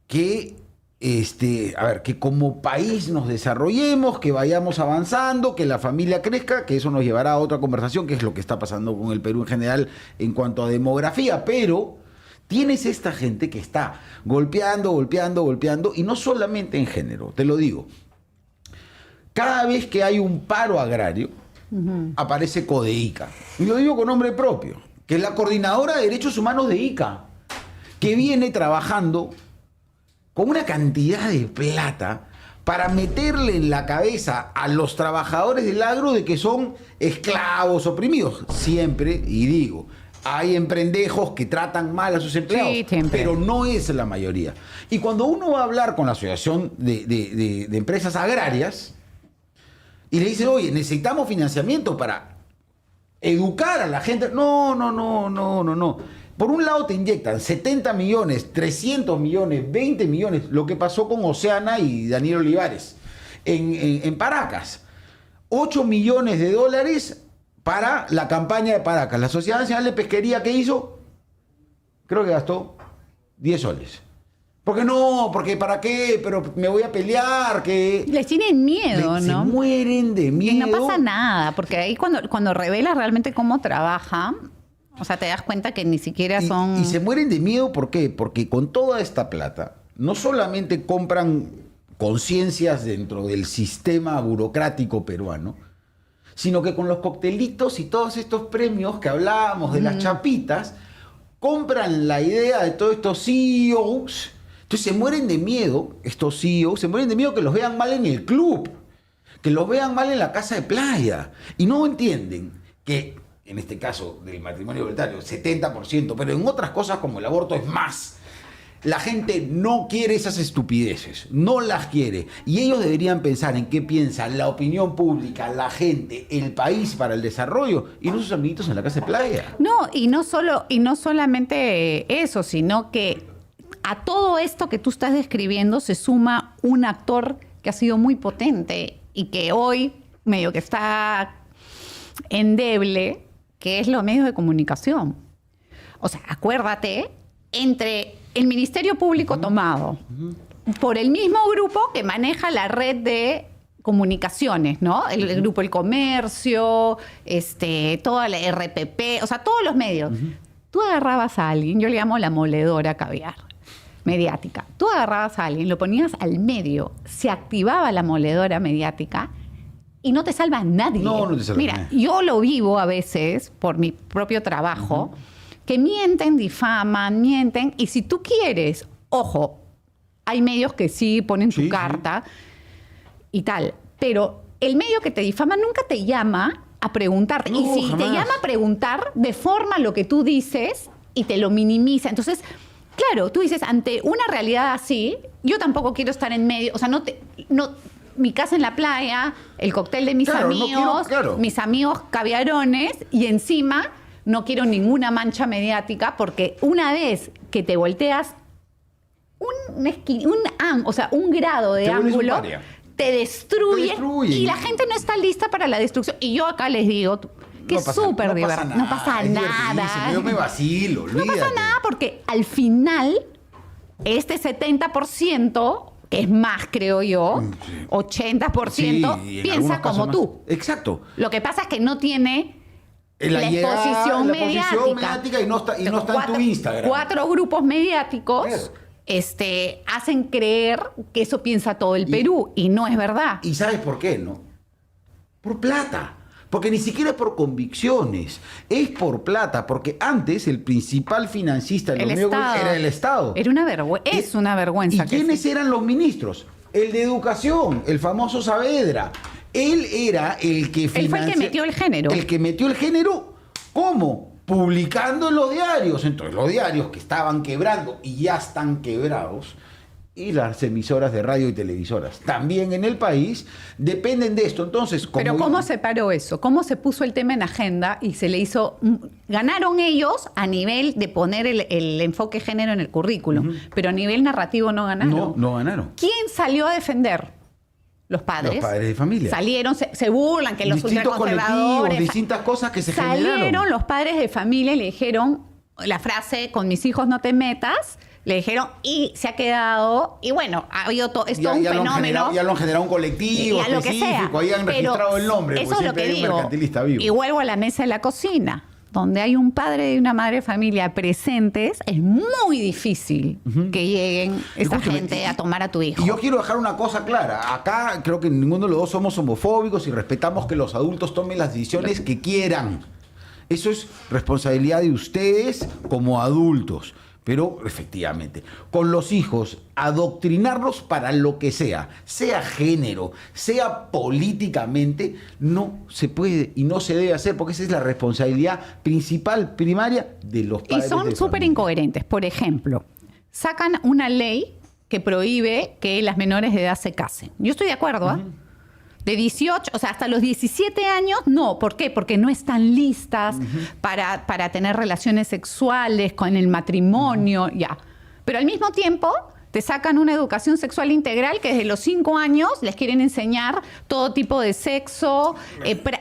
que, que como país nos desarrollemos, que vayamos avanzando, que la familia crezca, que eso nos llevará a otra conversación, que es lo que está pasando con el Perú en general en cuanto a demografía, pero tienes esta gente que está golpeando, y no solamente en género, te lo digo. Cada vez que hay un paro agrario, aparece CODEICA. Y lo digo con nombre propio, que es la coordinadora de derechos humanos de ICA, que viene trabajando con una cantidad de plata para meterle en la cabeza a los trabajadores del agro de que son esclavos oprimidos. Siempre, y digo, hay emprendejos que tratan mal a sus empleados, pero no es la mayoría. Y cuando uno va a hablar con la Asociación de Empresas Agrarias, y le dicen, oye, necesitamos financiamiento para educar a la gente. No. Por un lado te inyectan 70 millones, 300 millones, 20 millones, lo que pasó con Oceana y Daniel Olivares en Paracas. 8 millones de dólares para la campaña de Paracas. La Sociedad Nacional de Pesquería, ¿qué hizo? Creo que gastó 10 soles. Porque no, porque ¿para qué? Pero me voy a pelear, que... Les tienen miedo, Se ¿no? mueren de Y miedo. no pasa nada, porque ahí cuando revelas realmente cómo trabaja, o sea, te das cuenta que ni siquiera son... Y se mueren de miedo, ¿por qué? Porque con toda esta plata, no solamente compran conciencias dentro del sistema burocrático peruano, sino que con los coctelitos y todos estos premios que hablábamos de las chapitas, compran la idea de todos estos CEOs. Entonces se mueren de miedo, estos CEOs, se mueren de miedo que los vean mal en el club, que los vean mal en la casa de playa. Y no entienden que, en este caso del matrimonio igualitario, 70%, pero en otras cosas como el aborto es más. La gente no quiere esas estupideces, no las quiere. Y ellos deberían pensar en qué piensa la opinión pública, la gente, el país para el desarrollo, y no sus amiguitos en la casa de playa. No, y no solamente eso, sino que a todo esto que tú estás describiendo se suma un actor que ha sido muy potente y que hoy medio que está endeble, que es los medios de comunicación. O sea, acuérdate, entre el Ministerio Público tomado por el mismo grupo que maneja la red de comunicaciones, ¿no? El grupo El Comercio, toda la RPP, o sea, todos los medios. Tú agarrabas a alguien, yo le llamo la moledora caviar mediática. Tú agarrabas a alguien, lo ponías al medio, se activaba la moledora mediática y no te salva nadie. No te salva Mira, nadie. yo lo vivo a veces por mi propio trabajo, que mienten, difaman, mienten, y si tú quieres, ojo, hay medios que sí ponen tu carta y tal, pero el medio que te difama nunca te llama a preguntarte. No, y si jamás. te llama a preguntar, deforma lo que tú dices y te lo minimiza. Entonces, claro, tú dices, ante una realidad así, yo tampoco quiero estar en medio, o sea, mi casa en la playa, el cóctel de mis Claro, no amigos, quiero, mis amigos caviarones, y encima no quiero ninguna mancha mediática, porque una vez que te volteas un grado de Te vuelves un ángulo, paria. te destruye, y la y- gente no está lista para la destrucción. Y yo acá les digo que No es pasa- súper no pasa divertido. nada, No pasa es nada. divertidísimo, yo me vacilo, No pasa olvídate. nada porque al final, este 70%, que es más, creo yo, 80%, Sí, y en piensa algunos casos como más. tú. Exacto. Lo que pasa es que no tiene La llegada, exposición la posición mediática. mediática y no está en tu Instagram. 4 grupos mediáticos Claro. hacen creer que eso piensa todo el Perú, y no es verdad. ¿Y sabes por qué, no? Por plata. Porque ni siquiera es por convicciones, es por plata. Porque antes el principal financista de los medios era el Estado. Era una vergüenza. Es una vergüenza. ¿Y que quiénes sí. eran los ministros? El de Educación, el famoso Saavedra. Él era el que Él fue el que financia- metió el género. El que metió el género, ¿cómo? Publicando en los diarios. Entonces, los diarios que estaban quebrando y ya están quebrados, y las emisoras de radio y televisoras también en el país dependen de esto. Entonces, Pero ¿cómo se paró eso? ¿Cómo se puso el tema en agenda y se le hizo... Ganaron ellos a nivel de poner el enfoque género en el currículum, pero a nivel narrativo no ganaron. No ganaron. ¿Quién salió a defender? Los padres. Los padres de familia. Salieron, se burlan que los Distintos colectivos, ultraconservadores... distintas cosas que se Salieron generaron. los padres de familia y le dijeron la frase, con mis hijos no te metas, le dijeron, y se ha quedado, y bueno, ha habido todo, es todo un fenómeno. Ya lo han generado un colectivo a lo que sea. específico, ahí han Pero registrado el nombre, eso porque es lo siempre que hay un digo. mercantilista vivo. Y vuelvo a la mesa de la cocina, donde hay un padre y una madre de familia presentes, es muy difícil que lleguen esa Escúchame, gente a tomar a tu hijo. Y yo quiero dejar una cosa clara. Acá creo que ninguno de los dos somos homofóbicos y respetamos que los adultos tomen las decisiones que quieran. Eso es responsabilidad de ustedes como adultos. Pero efectivamente, con los hijos, adoctrinarlos para lo que sea género, sea políticamente, no se puede y no se debe hacer, porque esa es la responsabilidad principal, primaria de los Y padres. son de súper familia. incoherentes. Por ejemplo, sacan una ley que prohíbe que las menores de edad se casen. Yo estoy de acuerdo, ¿ah? De 18, o sea, hasta los 17 años, no. ¿Por qué? Porque no están listas para tener relaciones sexuales con el matrimonio, ya. Pero al mismo tiempo te sacan una educación sexual integral que desde los 5 años les quieren enseñar todo tipo de sexo,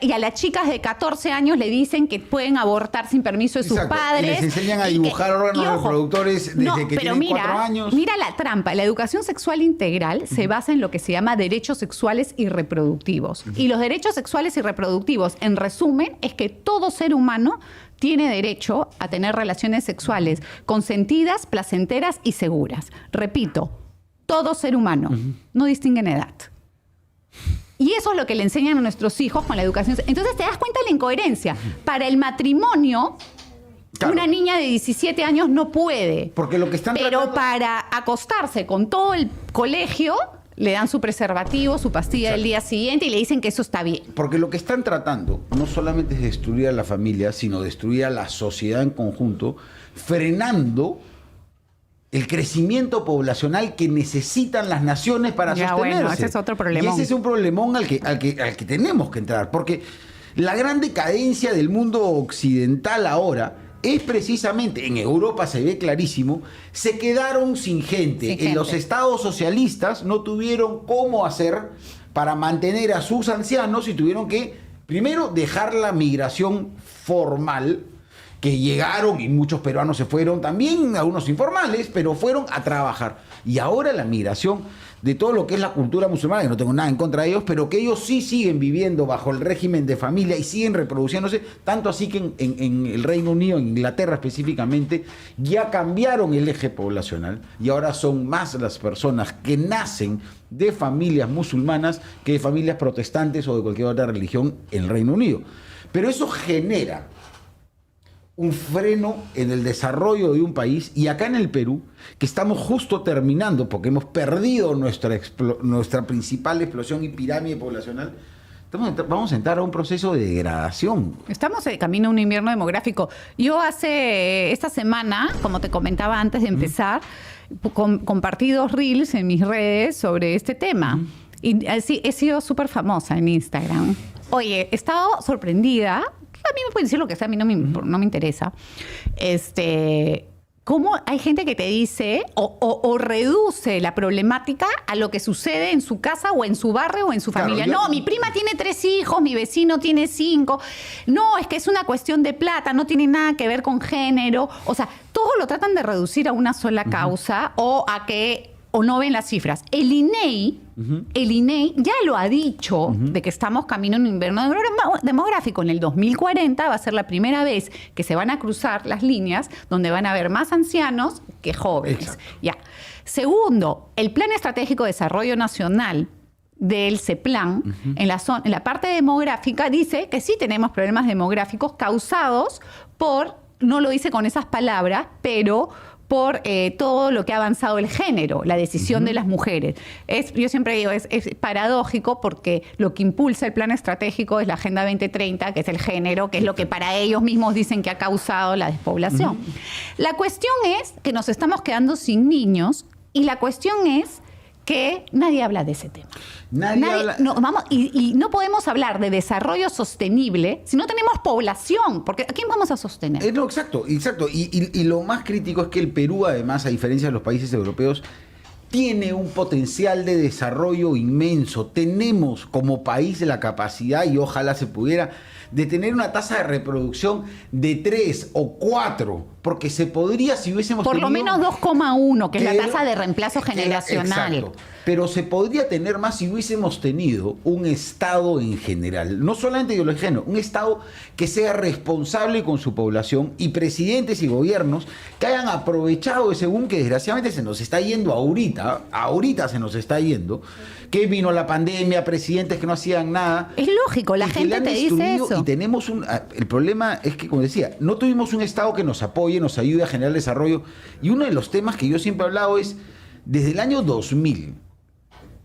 y a las chicas de 14 años le dicen que pueden abortar sin permiso de sus padres. Y les enseñan a dibujar órganos reproductores desde que tienen 4 años. Mira la trampa. La educación sexual integral se basa en lo que se llama derechos sexuales y reproductivos. Y los derechos sexuales y reproductivos, en resumen, es que todo ser humano tiene derecho a tener relaciones sexuales consentidas, placenteras y seguras. Repito, todo ser humano, no distinguen edad. Y eso es lo que le enseñan a nuestros hijos con la educación. Entonces te das cuenta de la incoherencia. Para el matrimonio, claro, una niña de 17 años no puede. Porque lo que están Pero para acostarse con todo el colegio, le dan su preservativo, su pastilla del día siguiente y le dicen que eso está bien. Porque lo que están tratando no solamente es destruir a la familia, sino destruir a la sociedad en conjunto, frenando el crecimiento poblacional que necesitan las naciones para sostenerse. Bueno, ese es otro problemón. Y ese es un problemón al que tenemos que entrar. Porque la gran decadencia del mundo occidental ahora es precisamente, en Europa se ve clarísimo, se quedaron sin gente. En los estados socialistas no tuvieron cómo hacer para mantener a sus ancianos y tuvieron que, primero, dejar la migración formal, que llegaron y muchos peruanos se fueron, también algunos informales, pero fueron a trabajar. Y ahora la migración de todo lo que es la cultura musulmana, que no tengo nada en contra de ellos, pero que ellos sí siguen viviendo bajo el régimen de familia y siguen reproduciéndose, tanto así que en el Reino Unido, en Inglaterra específicamente, ya cambiaron el eje poblacional y ahora son más las personas que nacen de familias musulmanas que de familias protestantes o de cualquier otra religión en el Reino Unido. Pero eso genera un freno en el desarrollo de un país, y acá en el Perú, que estamos justo terminando, porque hemos perdido nuestra principal explosión y pirámide poblacional, vamos a entrar a un proceso de degradación. Estamos de camino a un invierno demográfico. Yo esta semana, como te comentaba antes de empezar, compartí 2 reels en mis redes sobre este tema. Y así, he sido súper famosa en Instagram. Oye, he estado sorprendida. A mí me pueden decir lo que sea, a mí no me interesa. ¿Cómo hay gente que te dice o reduce la problemática a lo que sucede en su casa o en su barrio o en su familia? No, mi prima tiene 3 hijos, mi vecino tiene 5. No, es que es una cuestión de plata, no tiene nada que ver con género. O sea, todo lo tratan de reducir a una sola causa o no ven las cifras. El INEI ya lo ha dicho de que estamos camino a un invierno demográfico. En el 2040 va a ser la primera vez que se van a cruzar las líneas donde van a haber más ancianos que jóvenes. Ya. Segundo, el Plan Estratégico de Desarrollo Nacional del CEPLAN, en la parte demográfica, dice que sí tenemos problemas demográficos causados por, no lo dice con esas palabras, pero por todo lo que ha avanzado el género, la decisión de las mujeres. Yo siempre digo, es paradójico porque lo que impulsa el plan estratégico es la Agenda 2030, que es el género, que es lo que para ellos mismos dicen que ha causado la despoblación. La cuestión es que nos estamos quedando sin niños y la cuestión es que nadie habla de ese tema. Nadie habla. No, y no podemos hablar de desarrollo sostenible si no tenemos población, porque ¿a quién vamos a sostener? No, exacto. Y lo más crítico es que el Perú, además, a diferencia de los países europeos, tiene un potencial de desarrollo inmenso. Tenemos como país la capacidad, y ojalá se pudiera, de tener una tasa de reproducción de 3 o 4, porque se podría si hubiésemos por tenido... Por lo menos 2,1, que es la tasa de reemplazo generacional. Exacto. Pero se podría tener más si hubiésemos tenido un Estado en general, no solamente ideología de género, un Estado que sea responsable con su población y presidentes y gobiernos que hayan aprovechado ese boom que desgraciadamente se nos está yendo ahorita se nos está yendo, que vino la pandemia, presidentes que no hacían nada. Es lógico, la gente te dice eso. Y tenemos el problema es que, como decía, no tuvimos un Estado que nos apoye, nos ayude a generar desarrollo. Y uno de los temas que yo siempre he hablado es, desde el año 2000,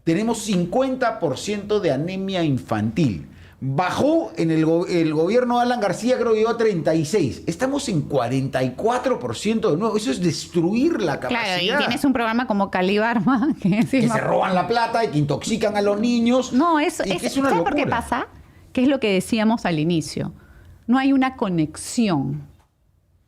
tenemos 50% de anemia infantil. Bajó en el gobierno de Alan García, creo que llegó a 36. Estamos en 44% de nuevo. Eso es destruir la capacidad. Claro, y tienes un programa como Calibarma que se roban la plata y que intoxican a los niños. No, es una locura. ¿Sabes por qué pasa? Que es lo que decíamos al inicio. No hay una conexión.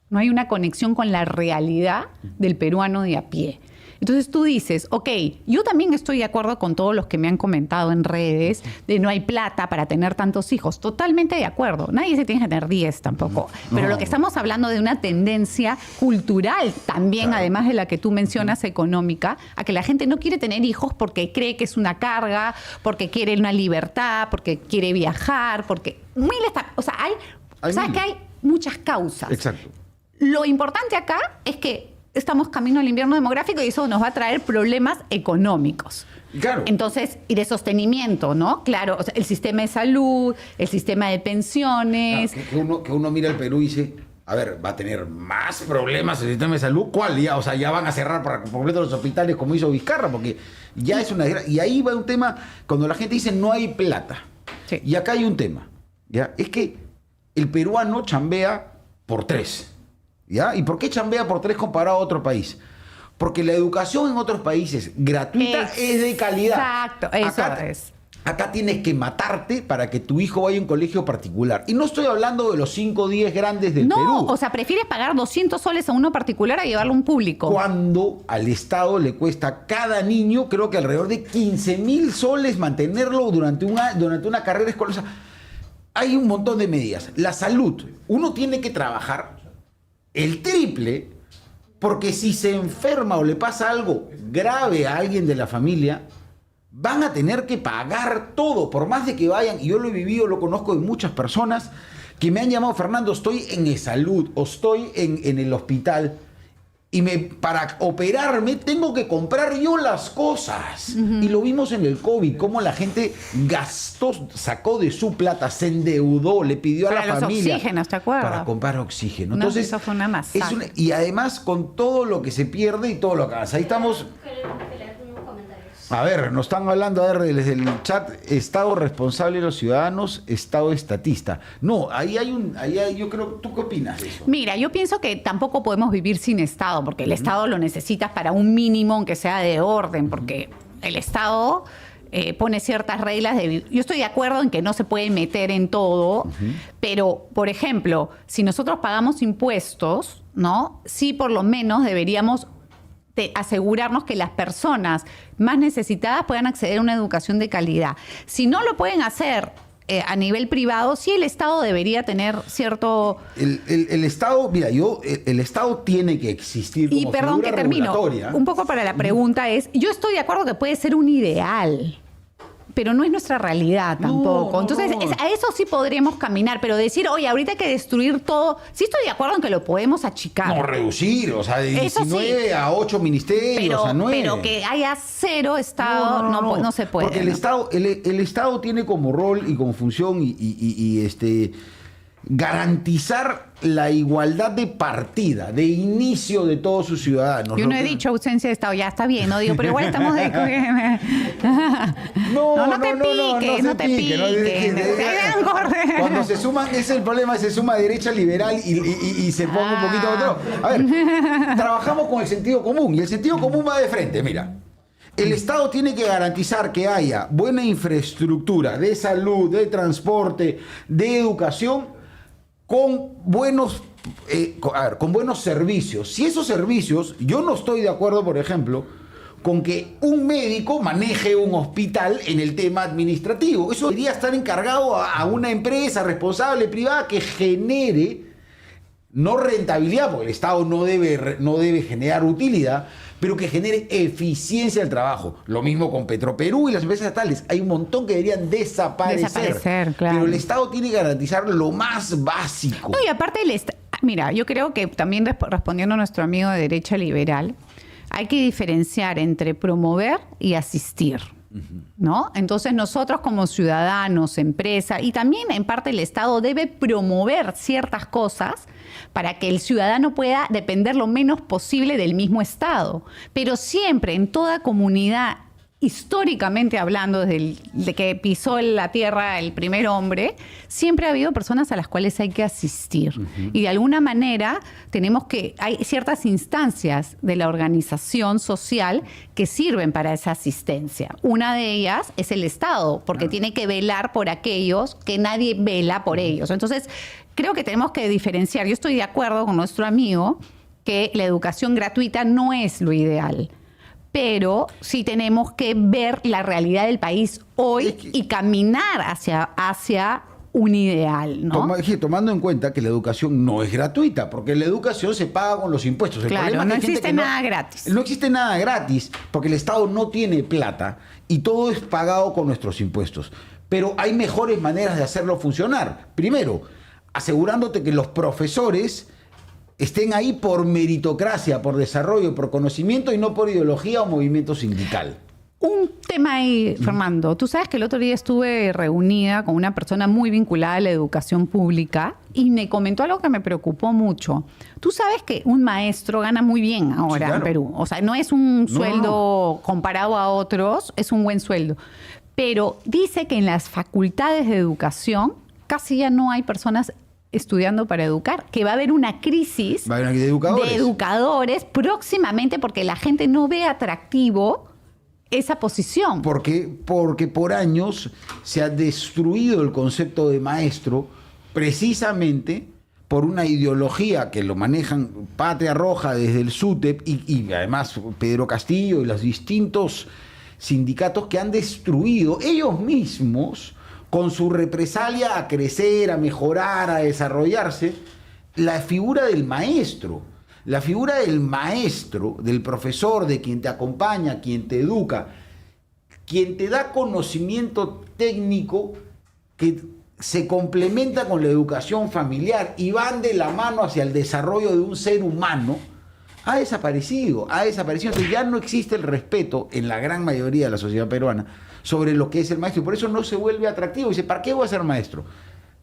No hay una conexión con la realidad del peruano de a pie. Entonces tú dices, ok, yo también estoy de acuerdo con todos los que me han comentado en redes de no hay plata para tener tantos hijos. Totalmente de acuerdo. Nadie se tiene que tener 10 tampoco. Pero lo que estamos hablando de una tendencia cultural también, claro, además de la que tú mencionas, económica, a que la gente no quiere tener hijos porque cree que es una carga, porque quiere una libertad, porque quiere viajar, porque o sea, ¿sabes que hay muchas causas? Exacto. Lo importante acá es que estamos camino al invierno demográfico y eso nos va a traer problemas económicos. Claro. Entonces, y de sostenimiento, ¿no? Claro, o sea, el sistema de salud, el sistema de pensiones. Claro, que uno mira el Perú y dice, a ver, ¿va a tener más problemas el sistema de salud? ¿Cuál? Ya, o sea, ya van a cerrar para completo los hospitales como hizo Vizcarra, porque ya es una... Y ahí va un tema, cuando la gente dice no hay plata. Sí. Y acá hay un tema, ¿ya? Es que el peruano chambea por 3, ¿ya? ¿Y por qué chambea por 3 comparado a otro país? Porque la educación en otros países gratuita es de calidad. Exacto, eso es. Acá tienes que matarte para que tu hijo vaya a un colegio particular. Y no estoy hablando de los 5 o 10 grandes del Perú. No, o sea, prefieres pagar 200 soles a uno particular a llevarlo a un público. Cuando al Estado le cuesta a cada niño, creo que alrededor de 15.000 soles mantenerlo durante una carrera escolar. O sea, hay un montón de medidas. La salud, uno tiene que trabajar el triple, porque si se enferma o le pasa algo grave a alguien de la familia, van a tener que pagar todo, por más de que vayan, y yo lo he vivido, lo conozco de muchas personas que me han llamado, Fernando, estoy en salud o estoy en el hospital y para operarme tengo que comprar yo las cosas. Y lo vimos en el COVID, cómo la gente gastó, sacó de su plata, se endeudó, le pidió a la familia oxígenos, ¿te acuerdas? Para comprar oxígeno. No, entonces, eso fue una masacre. y además con todo lo que se pierde y todo lo que hace. Ahí estamos... A ver, nos están hablando desde el chat, Estado responsable de los ciudadanos, Estado estatista. No, yo creo, ¿tú qué opinas de eso? Mira, yo pienso que tampoco podemos vivir sin Estado, porque el Estado lo necesitas para un mínimo, aunque sea de orden, porque el Estado pone ciertas reglas. Yo estoy de acuerdo en que no se puede meter en todo, pero, por ejemplo, si nosotros pagamos impuestos, ¿no? Sí, por lo menos deberíamos asegurarnos que las personas más necesitadas puedan acceder a una educación de calidad. Si no lo pueden hacer a nivel privado, sí el Estado debería tener cierto... El Estado, mira, el Estado tiene que existir como y perdón figura que termino, regulatoria. un poco para la pregunta yo estoy de acuerdo que puede ser un ideal, pero no es nuestra realidad tampoco. No. Entonces, a eso sí podremos caminar, pero decir, oye, ahorita hay que destruir todo, sí estoy de acuerdo en que lo podemos achicar. No, reducir, o sea, de 19 sí, a 8 ministerios, a 9. Pero que haya 0 Estado, no se puede. Porque el Estado tiene como rol y como función garantizar la igualdad de partida, de inicio de todos sus ciudadanos. Yo no he dicho ausencia de Estado, ya está bien, no digo, pero igual estamos de... No te piques. Cuando se suman, ese es el problema, se suma derecha liberal y se ponga un poquito otro. A ver, trabajamos con el sentido común y el sentido común va de frente, mira. El Estado tiene que garantizar que haya buena infraestructura de salud, de transporte, de educación, con buenos servicios. Si esos servicios, yo no estoy de acuerdo, por ejemplo, con que un médico maneje un hospital en el tema administrativo. Eso debería estar encargado a una empresa responsable privada que genere, no rentabilidad, porque el Estado no debe generar utilidad, pero que genere eficiencia del trabajo. Lo mismo con Petroperú y las empresas estatales. Hay un montón que deberían desaparecer. Claro. Pero el Estado tiene que garantizar lo más básico. No, y aparte mira, yo creo que también respondiendo a nuestro amigo de derecha liberal, hay que diferenciar entre promover y asistir, ¿no? Entonces nosotros como ciudadanos, empresa y también en parte el Estado debe promover ciertas cosas para que el ciudadano pueda depender lo menos posible del mismo Estado. Pero siempre en toda comunidad, históricamente hablando, desde que pisó la tierra el primer hombre, siempre ha habido personas a las cuales hay que asistir. Y de alguna manera hay ciertas instancias de la organización social que sirven para esa asistencia. Una de ellas es el Estado, porque tiene que velar por aquellos que nadie vela por ellos. Entonces, creo que tenemos que diferenciar. Yo estoy de acuerdo con nuestro amigo que la educación gratuita no es lo ideal, pero sí tenemos que ver la realidad del país hoy y caminar hacia un ideal, ¿no? Tomando en cuenta que la educación no es gratuita, porque la educación se paga con los impuestos. Claro, no existe nada gratis. No existe nada gratis, porque el Estado no tiene plata y todo es pagado con nuestros impuestos. Pero hay mejores maneras de hacerlo funcionar. Primero, asegurándote que los profesores estén ahí por meritocracia, por desarrollo, por conocimiento y no por ideología o movimiento sindical. Un tema ahí, Fernando. Tú sabes que el otro día estuve reunida con una persona muy vinculada a la educación pública y me comentó algo que me preocupó mucho. Tú sabes que un maestro gana muy bien ahora, sí, claro, en Perú. O sea, no es un sueldo comparado a otros, es un buen sueldo. Pero dice que en las facultades de educación casi ya no hay personas estudiando para educar, que va a haber una crisis de educadores próximamente porque la gente no ve atractivo esa posición. Porque por años se ha destruido el concepto de maestro precisamente por una ideología que lo manejan Patria Roja desde el SUTEP y además Pedro Castillo y los distintos sindicatos que han destruido ellos mismos con su represalia a crecer, a mejorar, a desarrollarse, la figura del maestro. La figura del maestro, del profesor, de quien te acompaña, quien te educa, quien te da conocimiento técnico que se complementa con la educación familiar y van de la mano hacia el desarrollo de un ser humano, ha desaparecido. Entonces ya no existe el respeto en la gran mayoría de la sociedad peruana sobre lo que es el maestro y por eso no se vuelve atractivo. Dice, ¿para qué voy a ser maestro?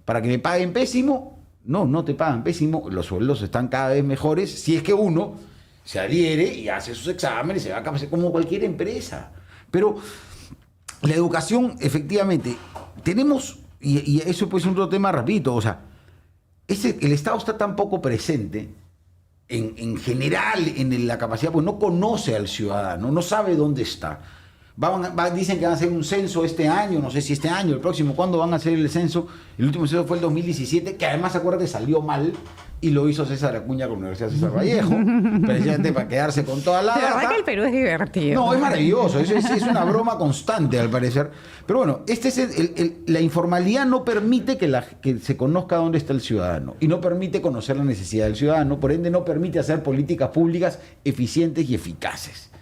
¿Para que me paguen pésimo? No te pagan pésimo, los sueldos están cada vez mejores si es que uno se adhiere y hace sus exámenes, se va a capacitar como cualquier empresa. Pero la educación, efectivamente, tenemos, y eso puede ser otro tema rapidito, o sea, el Estado está tan poco presente en general en la capacidad, pues no conoce al ciudadano, no sabe dónde está. Dicen que van a hacer un censo este año, no sé si este año, el próximo, ¿cuándo van a hacer el censo? El último censo fue el 2017, que además, acuérdate, salió mal y lo hizo César Acuña con la Universidad César Vallejo, precisamente para quedarse con toda la data. La verdad que el Perú es divertido. No, es maravilloso, es una broma constante al parecer. Pero bueno, la informalidad no permite que se conozca dónde está el ciudadano y no permite conocer la necesidad del ciudadano, por ende no permite hacer políticas públicas eficientes y eficaces.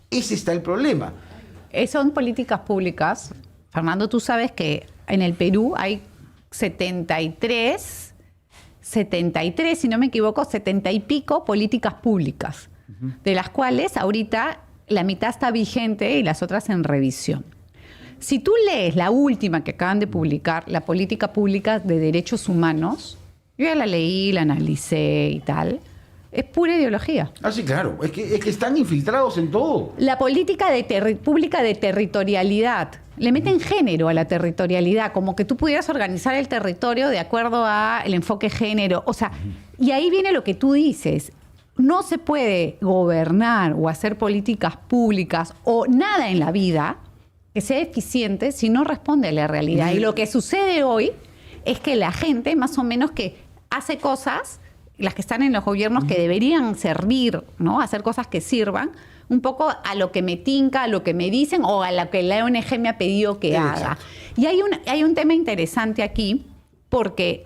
Ese está el problema. Son políticas públicas. Fernando, tú sabes que en el Perú hay 73, si no me equivoco, 70 y pico políticas públicas, de las cuales ahorita la mitad está vigente y las otras en revisión. Si tú lees la última que acaban de publicar, la política pública de derechos humanos, yo ya la leí, la analicé y tal. Es pura ideología. Ah, sí, claro. Es que están infiltrados en todo. La política pública de territorialidad. Le meten género a la territorialidad, como que tú pudieras organizar el territorio de acuerdo al enfoque género. O sea, y ahí viene lo que tú dices. No se puede gobernar o hacer políticas públicas o nada en la vida que sea eficiente si no responde a la realidad. Y lo que sucede hoy es que la gente más o menos que hace cosas, las que están en los gobiernos, que deberían servir, ¿no? Hacer cosas que sirvan un poco a lo que me tinca, a lo que me dicen o a lo que la ONG me ha pedido que haga. Y hay un tema interesante aquí porque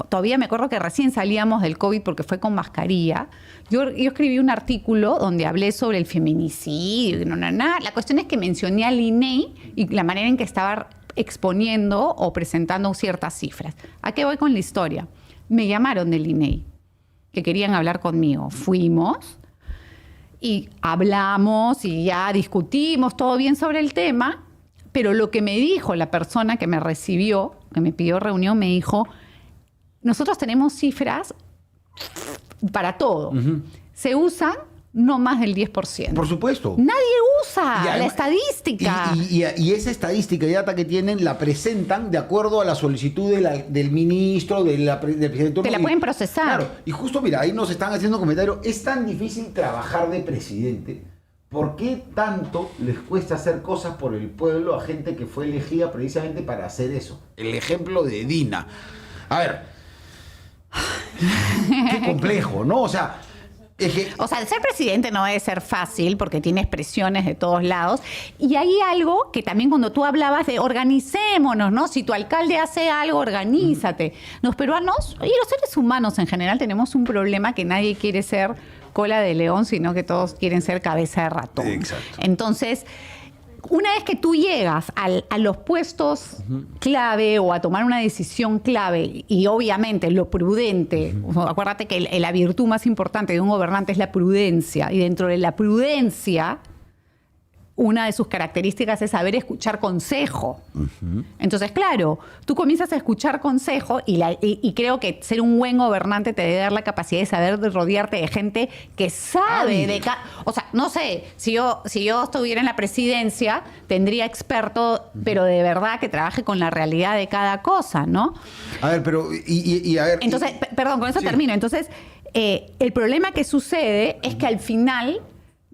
todavía me acuerdo que recién salíamos del COVID porque fue con mascarilla. Yo escribí un artículo donde hablé sobre el feminicidio. La cuestión es que mencioné al INEI y la manera en que estaba exponiendo o presentando ciertas cifras. ¿A qué voy con la historia? Me llamaron del INEI, que querían hablar conmigo. Fuimos y hablamos y ya discutimos todo bien sobre el tema, pero lo que me dijo la persona que me recibió, que me pidió reunión, me dijo, nosotros tenemos cifras para todo. Se usan no más del 10%. Por supuesto. Nadie usa la estadística. Y esa estadística y data que tienen la presentan de acuerdo a la solicitud del ministro, del presidente. Te la pueden procesar. Claro. Y justo, mira, ahí nos están haciendo comentarios. Es tan difícil trabajar de presidente. ¿Por qué tanto les cuesta hacer cosas por el pueblo a gente que fue elegida precisamente para hacer eso? El ejemplo de Dina. A ver. Qué complejo, ¿no? O sea, O sea, ser presidente no debe ser fácil porque tienes presiones de todos lados. Y hay algo que también cuando tú hablabas de organicémonos, ¿no? Si tu alcalde hace algo, organízate. Los peruanos y los seres humanos en general tenemos un problema que nadie quiere ser cola de león, sino que todos quieren ser cabeza de ratón. Exacto. Entonces, una vez que tú llegas a los puestos clave o a tomar una decisión clave, y obviamente lo prudente, acuérdate que la virtud más importante de un gobernante es la prudencia, y dentro de la prudencia, una de sus características es saber escuchar consejo. Entonces, claro, tú comienzas a escuchar consejo y creo que ser un buen gobernante te debe dar la capacidad de saber de rodearte de gente que sabe de o sea, no sé, si yo estuviera en la presidencia, tendría experto, pero de verdad que trabaje con la realidad de cada cosa, ¿no? A ver, pero... a ver, entonces, perdón, con eso termino. Entonces, el problema que sucede es que al final...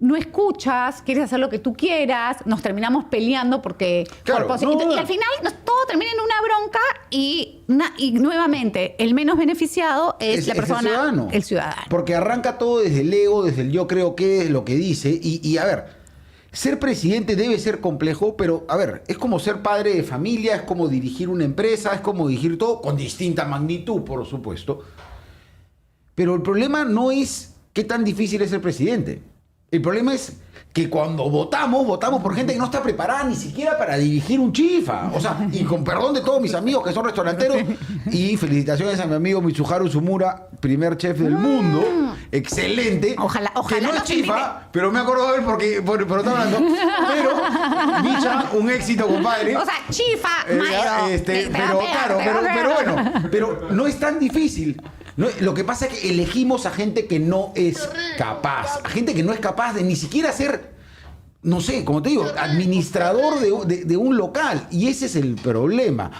no escuchas, quieres hacer lo que tú quieras, nos terminamos peleando porque... Claro, y al final todo termina en una bronca y nuevamente el menos beneficiado es la persona, el ciudadano. Porque arranca todo desde el ego, desde el yo creo que es lo que dice. Y a ver, ser presidente debe ser complejo, pero a ver, es como ser padre de familia, es como dirigir una empresa, es como dirigir todo con distinta magnitud, por supuesto. Pero el problema no es qué tan difícil es ser presidente. El problema es que cuando votamos por gente que no está preparada ni siquiera para dirigir un chifa. O sea, y con perdón de todos mis amigos que son restauranteros, y felicitaciones a mi amigo Mitsuharu Sumura, primer chef del mundo, excelente. Ojalá que no es chifa, pero me acuerdo de él porque está hablando. Pero, Micha, un éxito, compadre. O sea, chifa, pero bueno, pero no es tan difícil. No, lo que pasa es que elegimos a gente que no es capaz, a gente que no es capaz de ni siquiera ser, no sé, como te digo, administrador de un local. Y ese es el problema.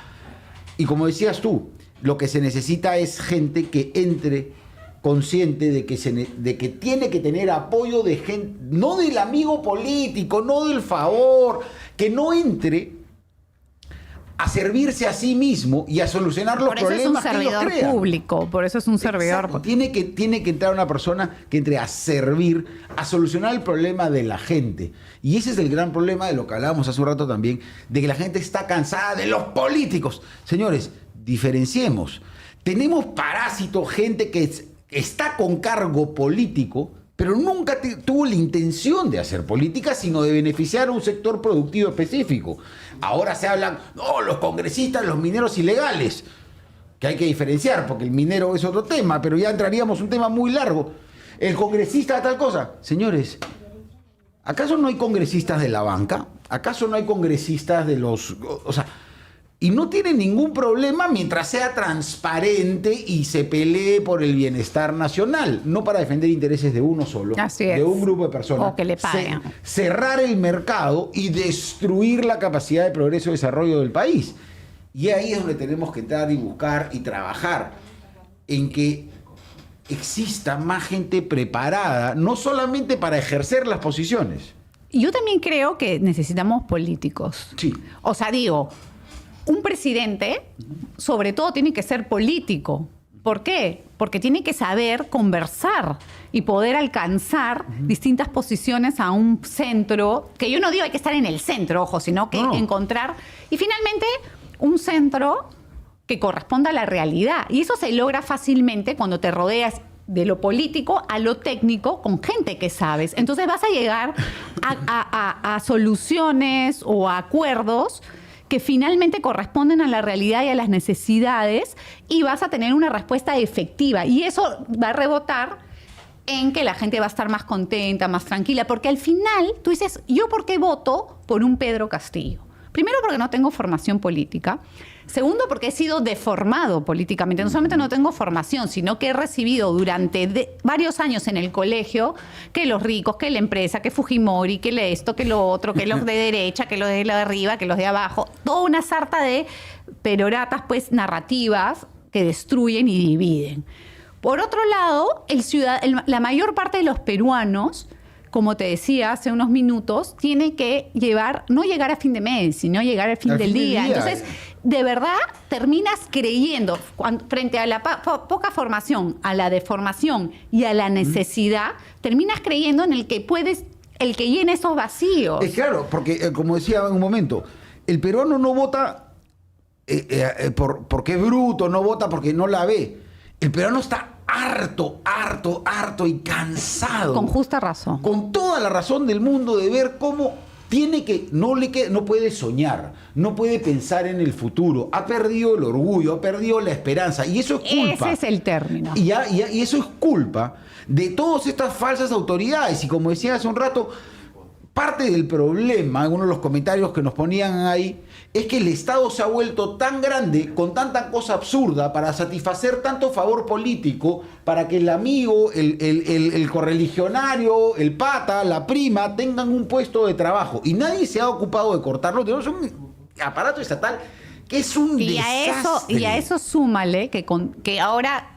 Y como decías tú, lo que se necesita es gente que entre consciente de que tiene que tener apoyo de gente, no del amigo político, no del favor, que no entre a servirse a sí mismo y a solucionar los problemas que ellos crean. Por eso es un servidor público, por eso es un servidor. Exacto. Tiene que entrar una persona que entre a servir, a solucionar el problema de la gente. Y ese es el gran problema de lo que hablábamos hace un rato también, de que la gente está cansada de los políticos. Señores, diferenciemos. Tenemos parásitos, gente que está con cargo político, pero nunca tuvo la intención de hacer política, sino de beneficiar a un sector productivo específico. Ahora se hablan, no, los congresistas, los mineros ilegales, que hay que diferenciar, porque el minero es otro tema, pero ya entraríamos en un tema muy largo. El congresista de tal cosa. Señores, ¿acaso no hay congresistas de la banca? ¿Acaso no hay congresistas de los... O sea, y no tiene ningún problema mientras sea transparente y se pelee por el bienestar nacional, no para defender intereses de uno solo, de un grupo de personas. O que le paguen. Cerrar el mercado y destruir la capacidad de progreso y desarrollo del país. Y ahí es donde tenemos que entrar y buscar y trabajar en que exista más gente preparada, no solamente para ejercer las posiciones. Yo también creo que necesitamos políticos. Sí. O sea, digo... un presidente, sobre todo, tiene que ser político. ¿Por qué? Porque tiene que saber conversar y poder alcanzar distintas posiciones a un centro, que yo no digo hay que estar en el centro, ojo, sino que encontrar, y finalmente, un centro que corresponda a la realidad. Y eso se logra fácilmente cuando te rodeas de lo político a lo técnico con gente que sabes. Entonces vas a llegar a soluciones o a acuerdos que finalmente corresponden a la realidad y a las necesidades, y vas a tener una respuesta efectiva. Y eso va a rebotar en que la gente va a estar más contenta, más tranquila, porque al final tú dices, ¿yo por qué voto por un Pedro Castillo? Primero, porque no tengo formación política. Segundo, porque he sido deformado políticamente. No solamente no tengo formación, sino que he recibido durante varios años en el colegio que los ricos, que la empresa, que Fujimori, que esto, que lo otro, que los de derecha, que los de la de arriba, que los de abajo. Toda una sarta de peroratas, pues, narrativas que destruyen y dividen. Por otro lado, la mayor parte de los peruanos, como te decía hace unos minutos, tiene que no llegar a fin de mes, sino llegar al fin del día. Entonces, de verdad terminas creyendo, frente a la poca formación, a la deformación y a la necesidad, terminas creyendo en el que llene esos vacíos. Es claro, porque como decía en un momento, el peruano no vota porque es bruto, no vota porque no la ve. El peruano está harto y cansado. Con justa razón. Con toda la razón del mundo de ver cómo no puede soñar, no puede pensar en el futuro. Ha perdido el orgullo, ha perdido la esperanza. Y eso es culpa. Ese es el término. Y eso es culpa de todas estas falsas autoridades. Y como decía hace un rato, parte del problema, en uno de los comentarios que nos ponían ahí, es que el Estado se ha vuelto tan grande, con tanta cosa absurda, para satisfacer tanto favor político, para que el amigo, el correligionario, el pata, la prima, tengan un puesto de trabajo. Y nadie se ha ocupado de cortarlo. Tenemos un aparato estatal que es un desastre. Y a eso súmale que ahora,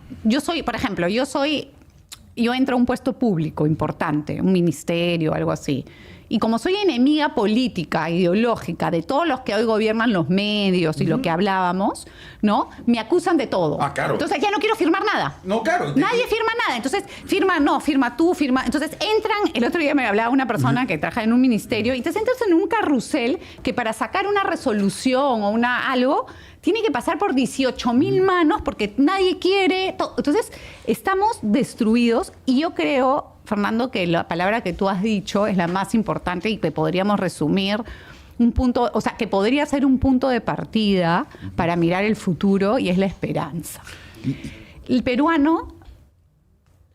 por ejemplo, yo entro a un puesto público importante, un ministerio, algo así. Y como soy enemiga política, ideológica, de todos los que hoy gobiernan los medios y lo que hablábamos, ¿no? Me acusan de todo. Ah, claro. Entonces ya no quiero firmar nada. No, claro. Nadie firma nada. Entonces, firma tú. Entonces el otro día me hablaba una persona que trabaja en un ministerio y te sientas en un carrusel que para sacar una resolución o algo, tiene que pasar por 18,000 manos porque nadie quiere. Entonces, estamos destruidos y yo creo, Fernando, que la palabra que tú has dicho es la más importante y que podríamos resumir un punto, o sea, que podría ser un punto de partida para mirar el futuro y es la esperanza. El peruano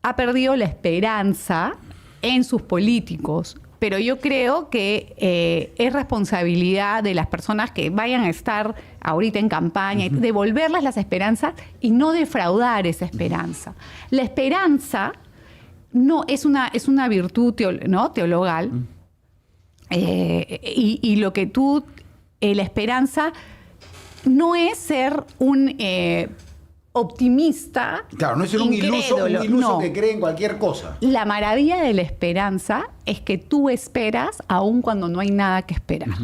ha perdido la esperanza en sus políticos, pero yo creo que es responsabilidad de las personas que vayan a estar ahorita en campaña, devolverles las esperanzas y no defraudar esa esperanza. La esperanza no es una virtud teologal. Y lo que la esperanza no es ser un optimista. Claro, no es ser un iluso que cree en cualquier cosa. La maravilla de la esperanza es que tú esperas aun cuando no hay nada que esperar.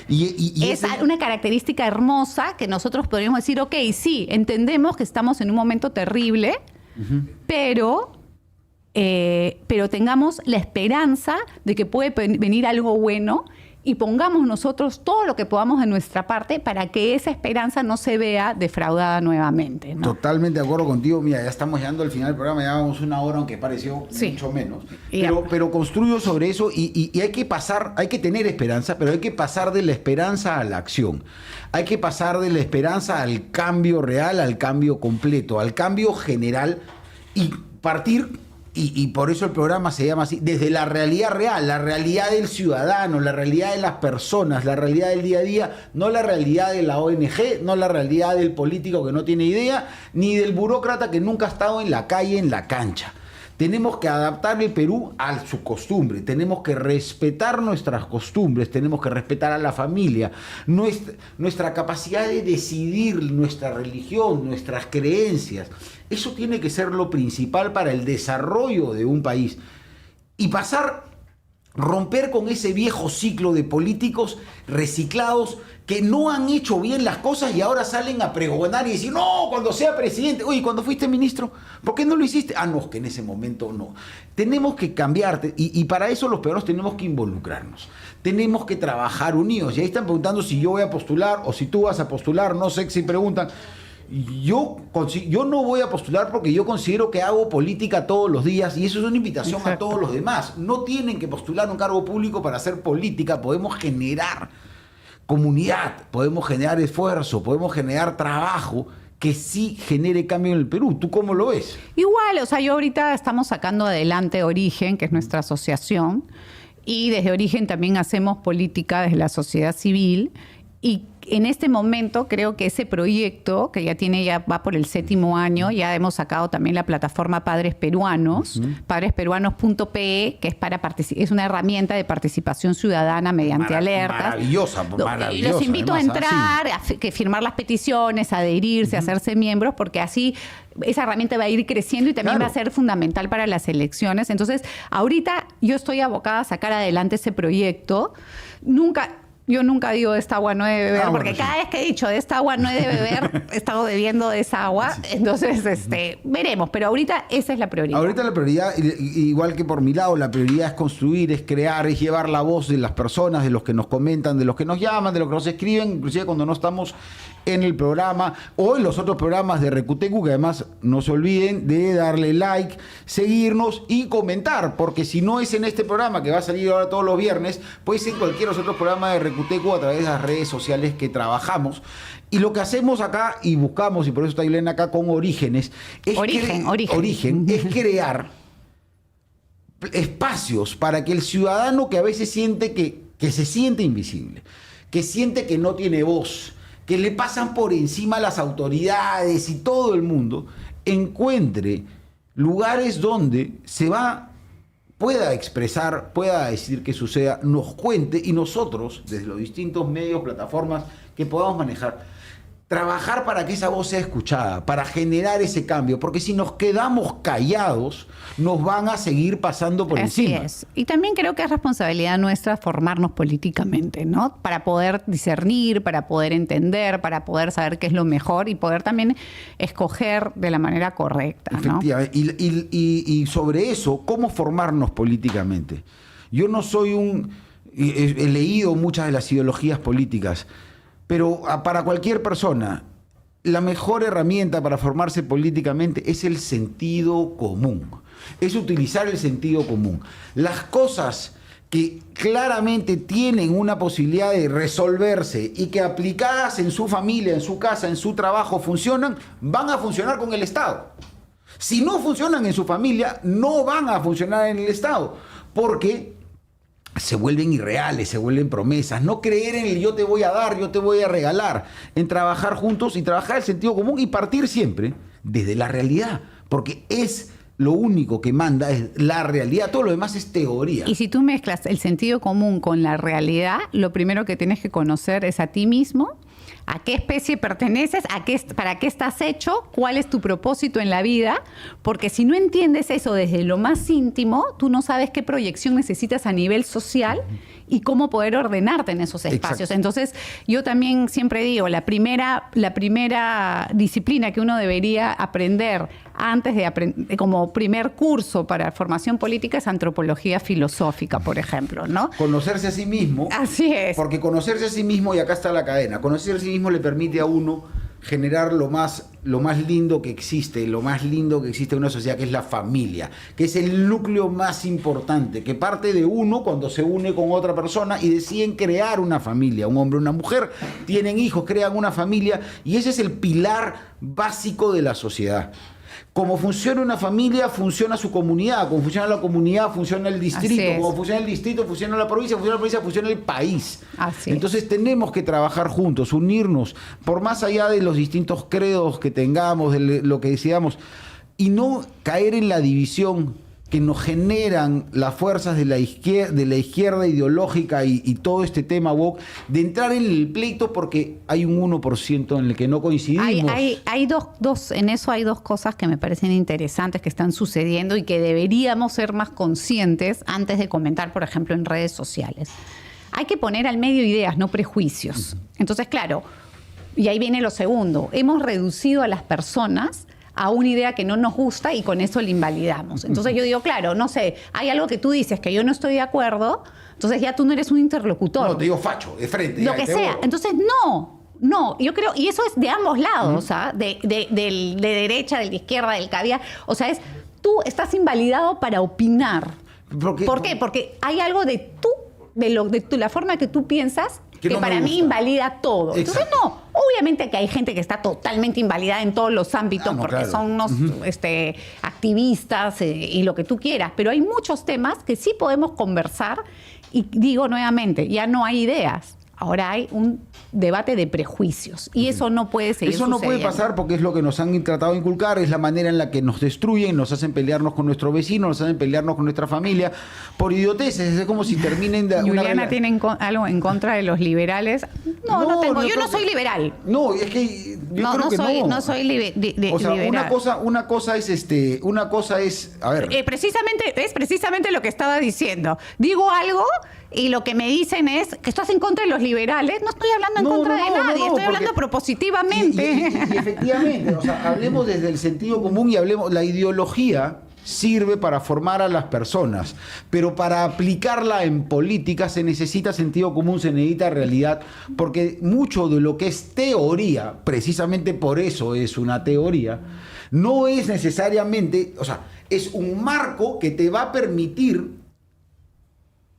Y es una característica hermosa que nosotros podríamos decir, ok, sí, entendemos que estamos en un momento terrible, pero tengamos la esperanza de que puede venir algo bueno y pongamos nosotros todo lo que podamos de nuestra parte para que esa esperanza no se vea defraudada nuevamente, ¿no? Totalmente de acuerdo contigo. Mira, ya estamos llegando al final del programa, ya vamos una hora, aunque pareció mucho menos. Pero construyo sobre eso y hay que tener esperanza, pero hay que pasar de la esperanza a la acción. Hay que pasar de la esperanza al cambio real, al cambio completo, al cambio general y partir. Y por eso el programa se llama así, desde la realidad real, la realidad del ciudadano, la realidad de las personas, la realidad del día a día, no la realidad de la ONG, no la realidad del político que no tiene idea, ni del burócrata que nunca ha estado en la calle, en la cancha. Tenemos que adaptar el Perú a su costumbre, tenemos que respetar nuestras costumbres, tenemos que respetar a la familia, nuestra capacidad de decidir nuestra religión, nuestras creencias. Eso tiene que ser lo principal para el desarrollo de un país. Y romper con ese viejo ciclo de políticos reciclados que no han hecho bien las cosas y ahora salen a pregonar y decir, no, cuando sea presidente, oye, cuando fuiste ministro, ¿por qué no lo hiciste? Ah, no, es que en ese momento no. Tenemos que cambiarte y para eso los peruanos tenemos que involucrarnos. Tenemos que trabajar unidos. Y ahí están preguntando si yo voy a postular o si tú vas a postular, no sé si preguntan. Yo no voy a postular porque yo considero que hago política todos los días y eso es una invitación a todos los demás. No tienen que postular un cargo público para hacer política. Podemos generar comunidad, podemos generar esfuerzo, podemos generar trabajo que sí genere cambio en el Perú. ¿Tú cómo lo ves? Igual, o sea, yo ahorita estamos sacando adelante Origen, que es nuestra asociación, y desde Origen también hacemos política desde la sociedad civil. Y en este momento creo que ese proyecto, que ya va por el 7º año, ya hemos sacado también la plataforma Padres Peruanos, padresperuanos.pe, que es una herramienta de participación ciudadana mediante alertas. Maravillosa. Los invito a entrar, a firmar las peticiones, a adherirse, a hacerse miembros, porque así esa herramienta va a ir creciendo y también va a ser fundamental para las elecciones. Entonces, ahorita yo estoy abocada a sacar adelante ese proyecto. Yo nunca digo de esta agua no he de beber, porque bueno, cada vez que he dicho de esta agua no he de beber, he estado bebiendo de esa agua. Sí. Entonces, veremos. Pero ahorita esa es la prioridad. Ahorita la prioridad, igual que por mi lado, la prioridad es construir, es crear, es llevar la voz de las personas, de los que nos comentan, de los que nos llaman, de los que nos escriben, inclusive cuando no estamos en el programa o en los otros programas de Recutecu, que además no se olviden de darle like, seguirnos y comentar, porque si no es en este programa que va a salir ahora todos los viernes, puede ser en cualquier otro programa de Recutecu a través de las redes sociales que trabajamos. Y lo que hacemos acá y buscamos, y por eso está Ilena acá con Orígenes, es Origen es crear espacios para que el ciudadano que a veces siente que se siente invisible, que siente que no tiene voz, que le pasan por encima las autoridades y todo el mundo, encuentre lugares donde pueda expresar, pueda decir que suceda, nos cuente y nosotros, desde los distintos medios, plataformas que podamos manejar, trabajar para que esa voz sea escuchada, para generar ese cambio, porque si nos quedamos callados, nos van a seguir pasando por encima. Así es. Y también creo que es responsabilidad nuestra formarnos políticamente, ¿no? Para poder discernir, para poder entender, para poder saber qué es lo mejor y poder también escoger de la manera correcta, ¿no? Efectivamente. Y sobre eso, ¿cómo formarnos políticamente? Yo no soy he leído muchas de las ideologías políticas, pero para cualquier persona, la mejor herramienta para formarse políticamente es el sentido común. Es utilizar el sentido común. Las cosas que claramente tienen una posibilidad de resolverse y que aplicadas en su familia, en su casa, en su trabajo funcionan, van a funcionar con el Estado. Si no funcionan en su familia, no van a funcionar en el Estado, porque se vuelven irreales, se vuelven promesas. No creer en el yo te voy a dar, yo te voy a regalar, en trabajar juntos y trabajar el sentido común y partir siempre desde la realidad, porque es lo único que manda, es la realidad, todo lo demás es teoría. Y si tú mezclas el sentido común con la realidad, lo primero que tienes que conocer es a ti mismo, a qué especie perteneces, para qué estás hecho, cuál es tu propósito en la vida, porque si no entiendes eso desde lo más íntimo, tú no sabes qué proyección necesitas a nivel social y cómo poder ordenarte en esos espacios. Exacto. Entonces, yo también siempre digo, la primera disciplina que uno debería aprender antes de como primer curso para formación política es antropología filosófica, por ejemplo, ¿no? Conocerse a sí mismo. Así es. Porque conocerse a sí mismo, y acá está la cadena, conocerse a sí mismo le permite a uno generar lo más lindo que existe en una sociedad, que es la familia, que es el núcleo más importante, que parte de uno cuando se une con otra persona y deciden crear una familia, un hombre, una mujer, tienen hijos, crean una familia, y ese es el pilar básico de la sociedad. Como funciona una familia, funciona su comunidad. Como funciona la comunidad, funciona el distrito. Como funciona el distrito, funciona la provincia. Funciona la provincia, funciona el país. Entonces tenemos que trabajar juntos, unirnos, por más allá de los distintos credos que tengamos, de lo que decidamos, y no caer en la división que nos generan las fuerzas de la izquierda ideológica y todo este tema woke, de entrar en el pleito porque hay un 1% en el que no coincidimos. Hay dos cosas que me parecen interesantes que están sucediendo y que deberíamos ser más conscientes antes de comentar, por ejemplo, en redes sociales. Hay que poner al medio ideas, no prejuicios. Entonces, claro, y ahí viene lo segundo. Hemos reducido a las personas a una idea que no nos gusta y con eso la invalidamos. Entonces yo digo, claro, no sé, hay algo que tú dices que yo no estoy de acuerdo, entonces ya tú no eres un interlocutor. No, te digo facho, de frente. Lo que sea. Entonces, no, yo creo, y eso es de ambos lados, de derecha, de izquierda, del caviar. O sea, tú estás invalidado para opinar. ¿Por qué? Porque hay algo de la forma que tú piensas que no para mí invalida todo. Exacto. Entonces, obviamente que hay gente que está totalmente invalidada en todos los ámbitos porque son unos activistas y lo que tú quieras, pero hay muchos temas que sí podemos conversar y digo nuevamente, ya no hay ideas. Ahora hay un debate de prejuicios y eso no puede seguir sucediendo. Eso no puede pasar porque es lo que nos han tratado de inculcar, es la manera en la que nos destruyen, nos hacen pelearnos con nuestro vecino, nos hacen pelearnos con nuestra familia por idioteces. Es como si terminen de... Juliana tiene algo en contra de los liberales. No tengo. Yo no soy liberal. No, es que yo creo que no. No soy liberal. O sea, una cosa es, a ver. Es precisamente lo que estaba diciendo. Digo algo y lo que me dicen es que estás en contra de los liberales. No estoy hablando en contra de nadie, estoy hablando propositivamente. Y efectivamente, o sea, hablemos desde el sentido común y hablemos, la ideología sirve para formar a las personas, pero para aplicarla en política se necesita sentido común, se necesita realidad, porque mucho de lo que es teoría, precisamente por eso es una teoría, no es necesariamente, o sea, es un marco que te va a permitir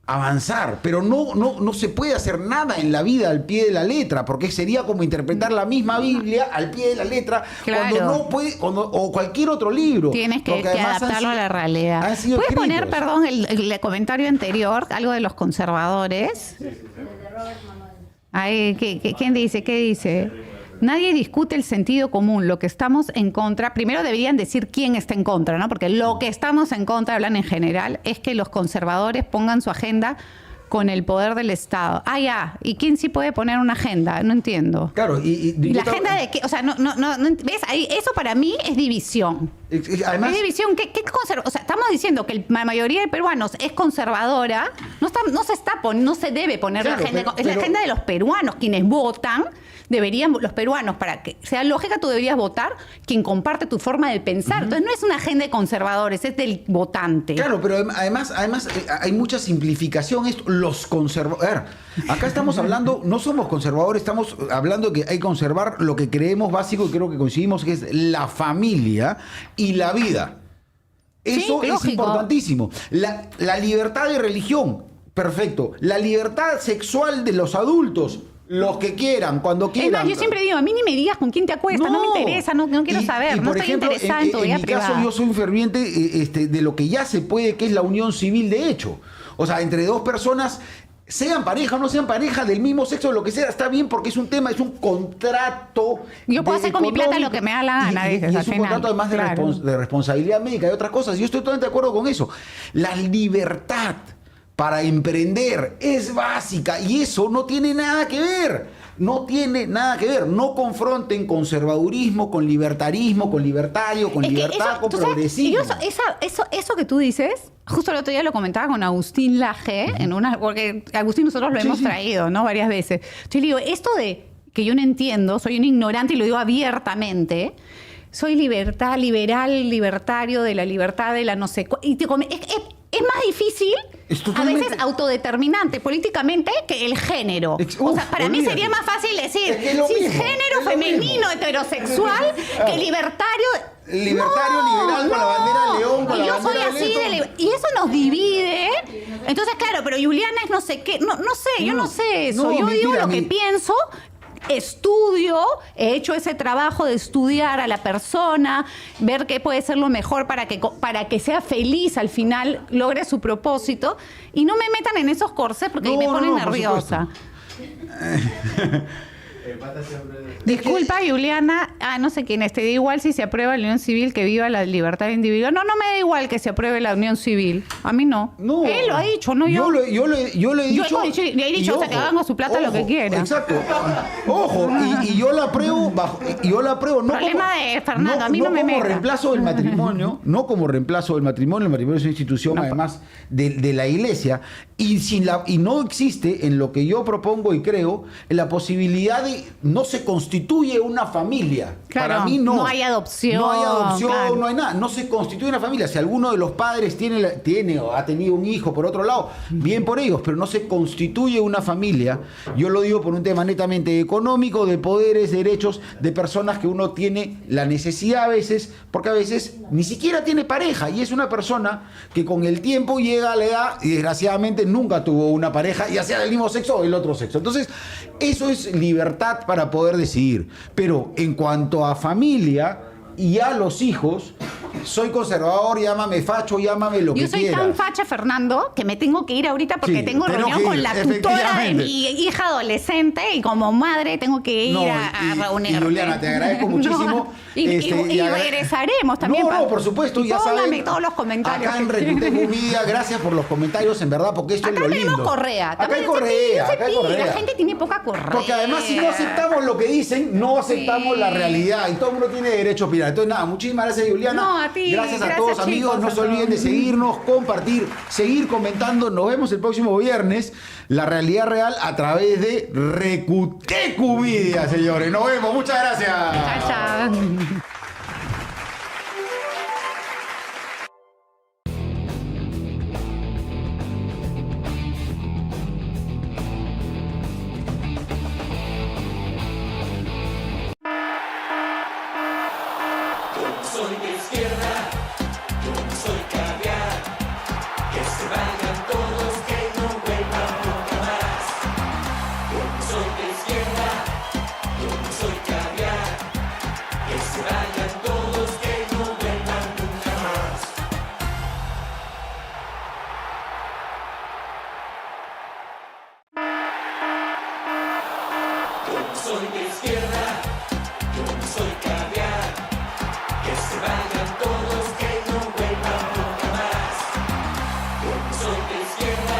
avanzar, pero no se puede hacer nada en la vida al pie de la letra, porque sería como interpretar la misma Biblia al pie de la letra, cuando no puede, o cualquier otro libro. Tienes que adaptarlo a la realidad. ¿Puedes poner, perdón, el comentario anterior, algo de los conservadores? Ay, ¿quién dice? ¿Qué dice? Nadie discute el sentido común, lo que estamos en contra. Primero deberían decir quién está en contra, ¿no? Porque lo que estamos en contra, hablan en general, es que los conservadores pongan su agenda con el poder del Estado. Ah, ya. ¿Y quién sí puede poner una agenda? No entiendo. Claro, ¿Y la agenda de qué? O sea, no, ¿ves? Ahí, eso para mí es división. Además, es división. ¿Qué o sea, estamos diciendo que la mayoría de peruanos es conservadora. No se debe poner la agenda. Es la agenda de los peruanos, quienes votan. Los peruanos, para que sea lógica, tú deberías votar quien comparte tu forma de pensar. Entonces no es una agenda de conservadores, es del votante. Claro, pero además hay mucha simplificación. Los conservadores. A ver, acá estamos hablando, no somos conservadores, estamos hablando de que hay que conservar lo que creemos básico y creo que coincidimos, que es la familia y la vida. Eso es importantísimo. La libertad de religión, perfecto. La libertad sexual de los adultos. Los que quieran, cuando quieran. Es más, yo siempre digo, a mí ni me digas con quién te acuestas, no me interesa, no quiero saber, no estoy interesada en tu vida privada. En mi caso, yo soy un ferviente de lo que ya se puede, que es la unión civil de hecho. O sea, entre dos personas, sean pareja o no sean pareja, del mismo sexo, lo que sea, está bien porque es un tema, es un contrato. Yo puedo hacer con mi plata lo que me da la gana. Y es un contrato además de responsabilidad médica y otras cosas. Yo estoy totalmente de acuerdo con eso. La libertad para emprender es básica y eso no tiene nada que ver. No tiene nada que ver. No confronten conservadurismo con libertarismo, con libertario, con libertad, con progresismo. Eso que tú dices, justo el otro día lo comentaba con Agustín Laje, porque Agustín nosotros lo hemos traído, ¿no? Varias veces. Yo le digo, esto de que yo no entiendo, soy un ignorante y lo digo abiertamente. Soy liberal, libertario, de la libertad, de la no sé... Es más difícil, a veces autodeterminante políticamente, que el género. O sea, para mí sería más fácil decir cisgénero, femenino, heterosexual, que libertario. Liberal, con la bandera león, con la bandera así y eso nos divide. Entonces, claro, pero Juliana es no sé qué. No sé, yo no sé eso. Yo digo lo que pienso. Estudio, he hecho ese trabajo de estudiar a la persona, ver qué puede ser lo mejor para que sea feliz al final, logre su propósito y no me metan en esos corsés porque me ponen nerviosa. Disculpa, Juliana. No sé quién es. Te da igual si se aprueba la unión civil, que viva la libertad individual. No me da igual que se apruebe la unión civil. A mí no. Él lo ha dicho, no yo. Yo le he dicho. Le he dicho, o sea, que hagan con su plata lo que quiera. Exacto. Ojo, y yo la apruebo no problema como, de Fernando, a mí no me meta. No como reemplazo del matrimonio, el matrimonio es una institución además de la iglesia, y no existe en lo que yo propongo y creo la posibilidad de no se constituye una familia. Claro, para mí no. No hay adopción. Claro. No hay nada. No se constituye una familia. Si alguno de los padres tiene o ha tenido un hijo por otro lado, bien por ellos, pero no se constituye una familia. Yo lo digo por un tema netamente económico, de poderes, derechos, de personas que uno tiene la necesidad a veces, porque a veces ni siquiera tiene pareja y es una persona que con el tiempo llega a la edad y desgraciadamente nunca tuvo una pareja, ya sea del mismo sexo o del otro sexo. Entonces, eso es libertad para poder decidir. Pero en cuanto a familia y a los hijos, soy conservador, llámame facho, llámame lo que quieras. Yo soy tan facha, Fernando, que me tengo que ir ahorita porque tengo reunión con la tutora de mi hija adolescente y como madre tengo que ir a reunirme. Y Juliana, te agradezco muchísimo. Y regresaremos también. Por supuesto, ya saben. Todos los comentarios. Acá en Retuiteco Media, gracias por los comentarios, en verdad, porque esto es lo lindo. Acá hay correa. La gente tiene poca correa. Porque además, si no aceptamos lo que dicen, no aceptamos la realidad y todo el mundo tiene derecho a opinar. Entonces, nada, muchísimas gracias, Juliana. No, a ti. Gracias a todos, amigos. chicos, No se olviden de seguirnos, compartir, seguir comentando. Nos vemos el próximo viernes. La realidad real a través de Recutecu Media, señores. Nos vemos. Muchas gracias. Chao, chao. Soy de izquierda, yo no soy caviar, que se vayan todos, que no vuelvan nunca más. Yo no soy de izquierda, yo no soy caviar, que se vayan todos, que no vuelvan nunca más. Yo no soy de izquierda, yo no soy caviar, que se vayan todos, que no vuelvan nunca más. Yo no soy de izquierda,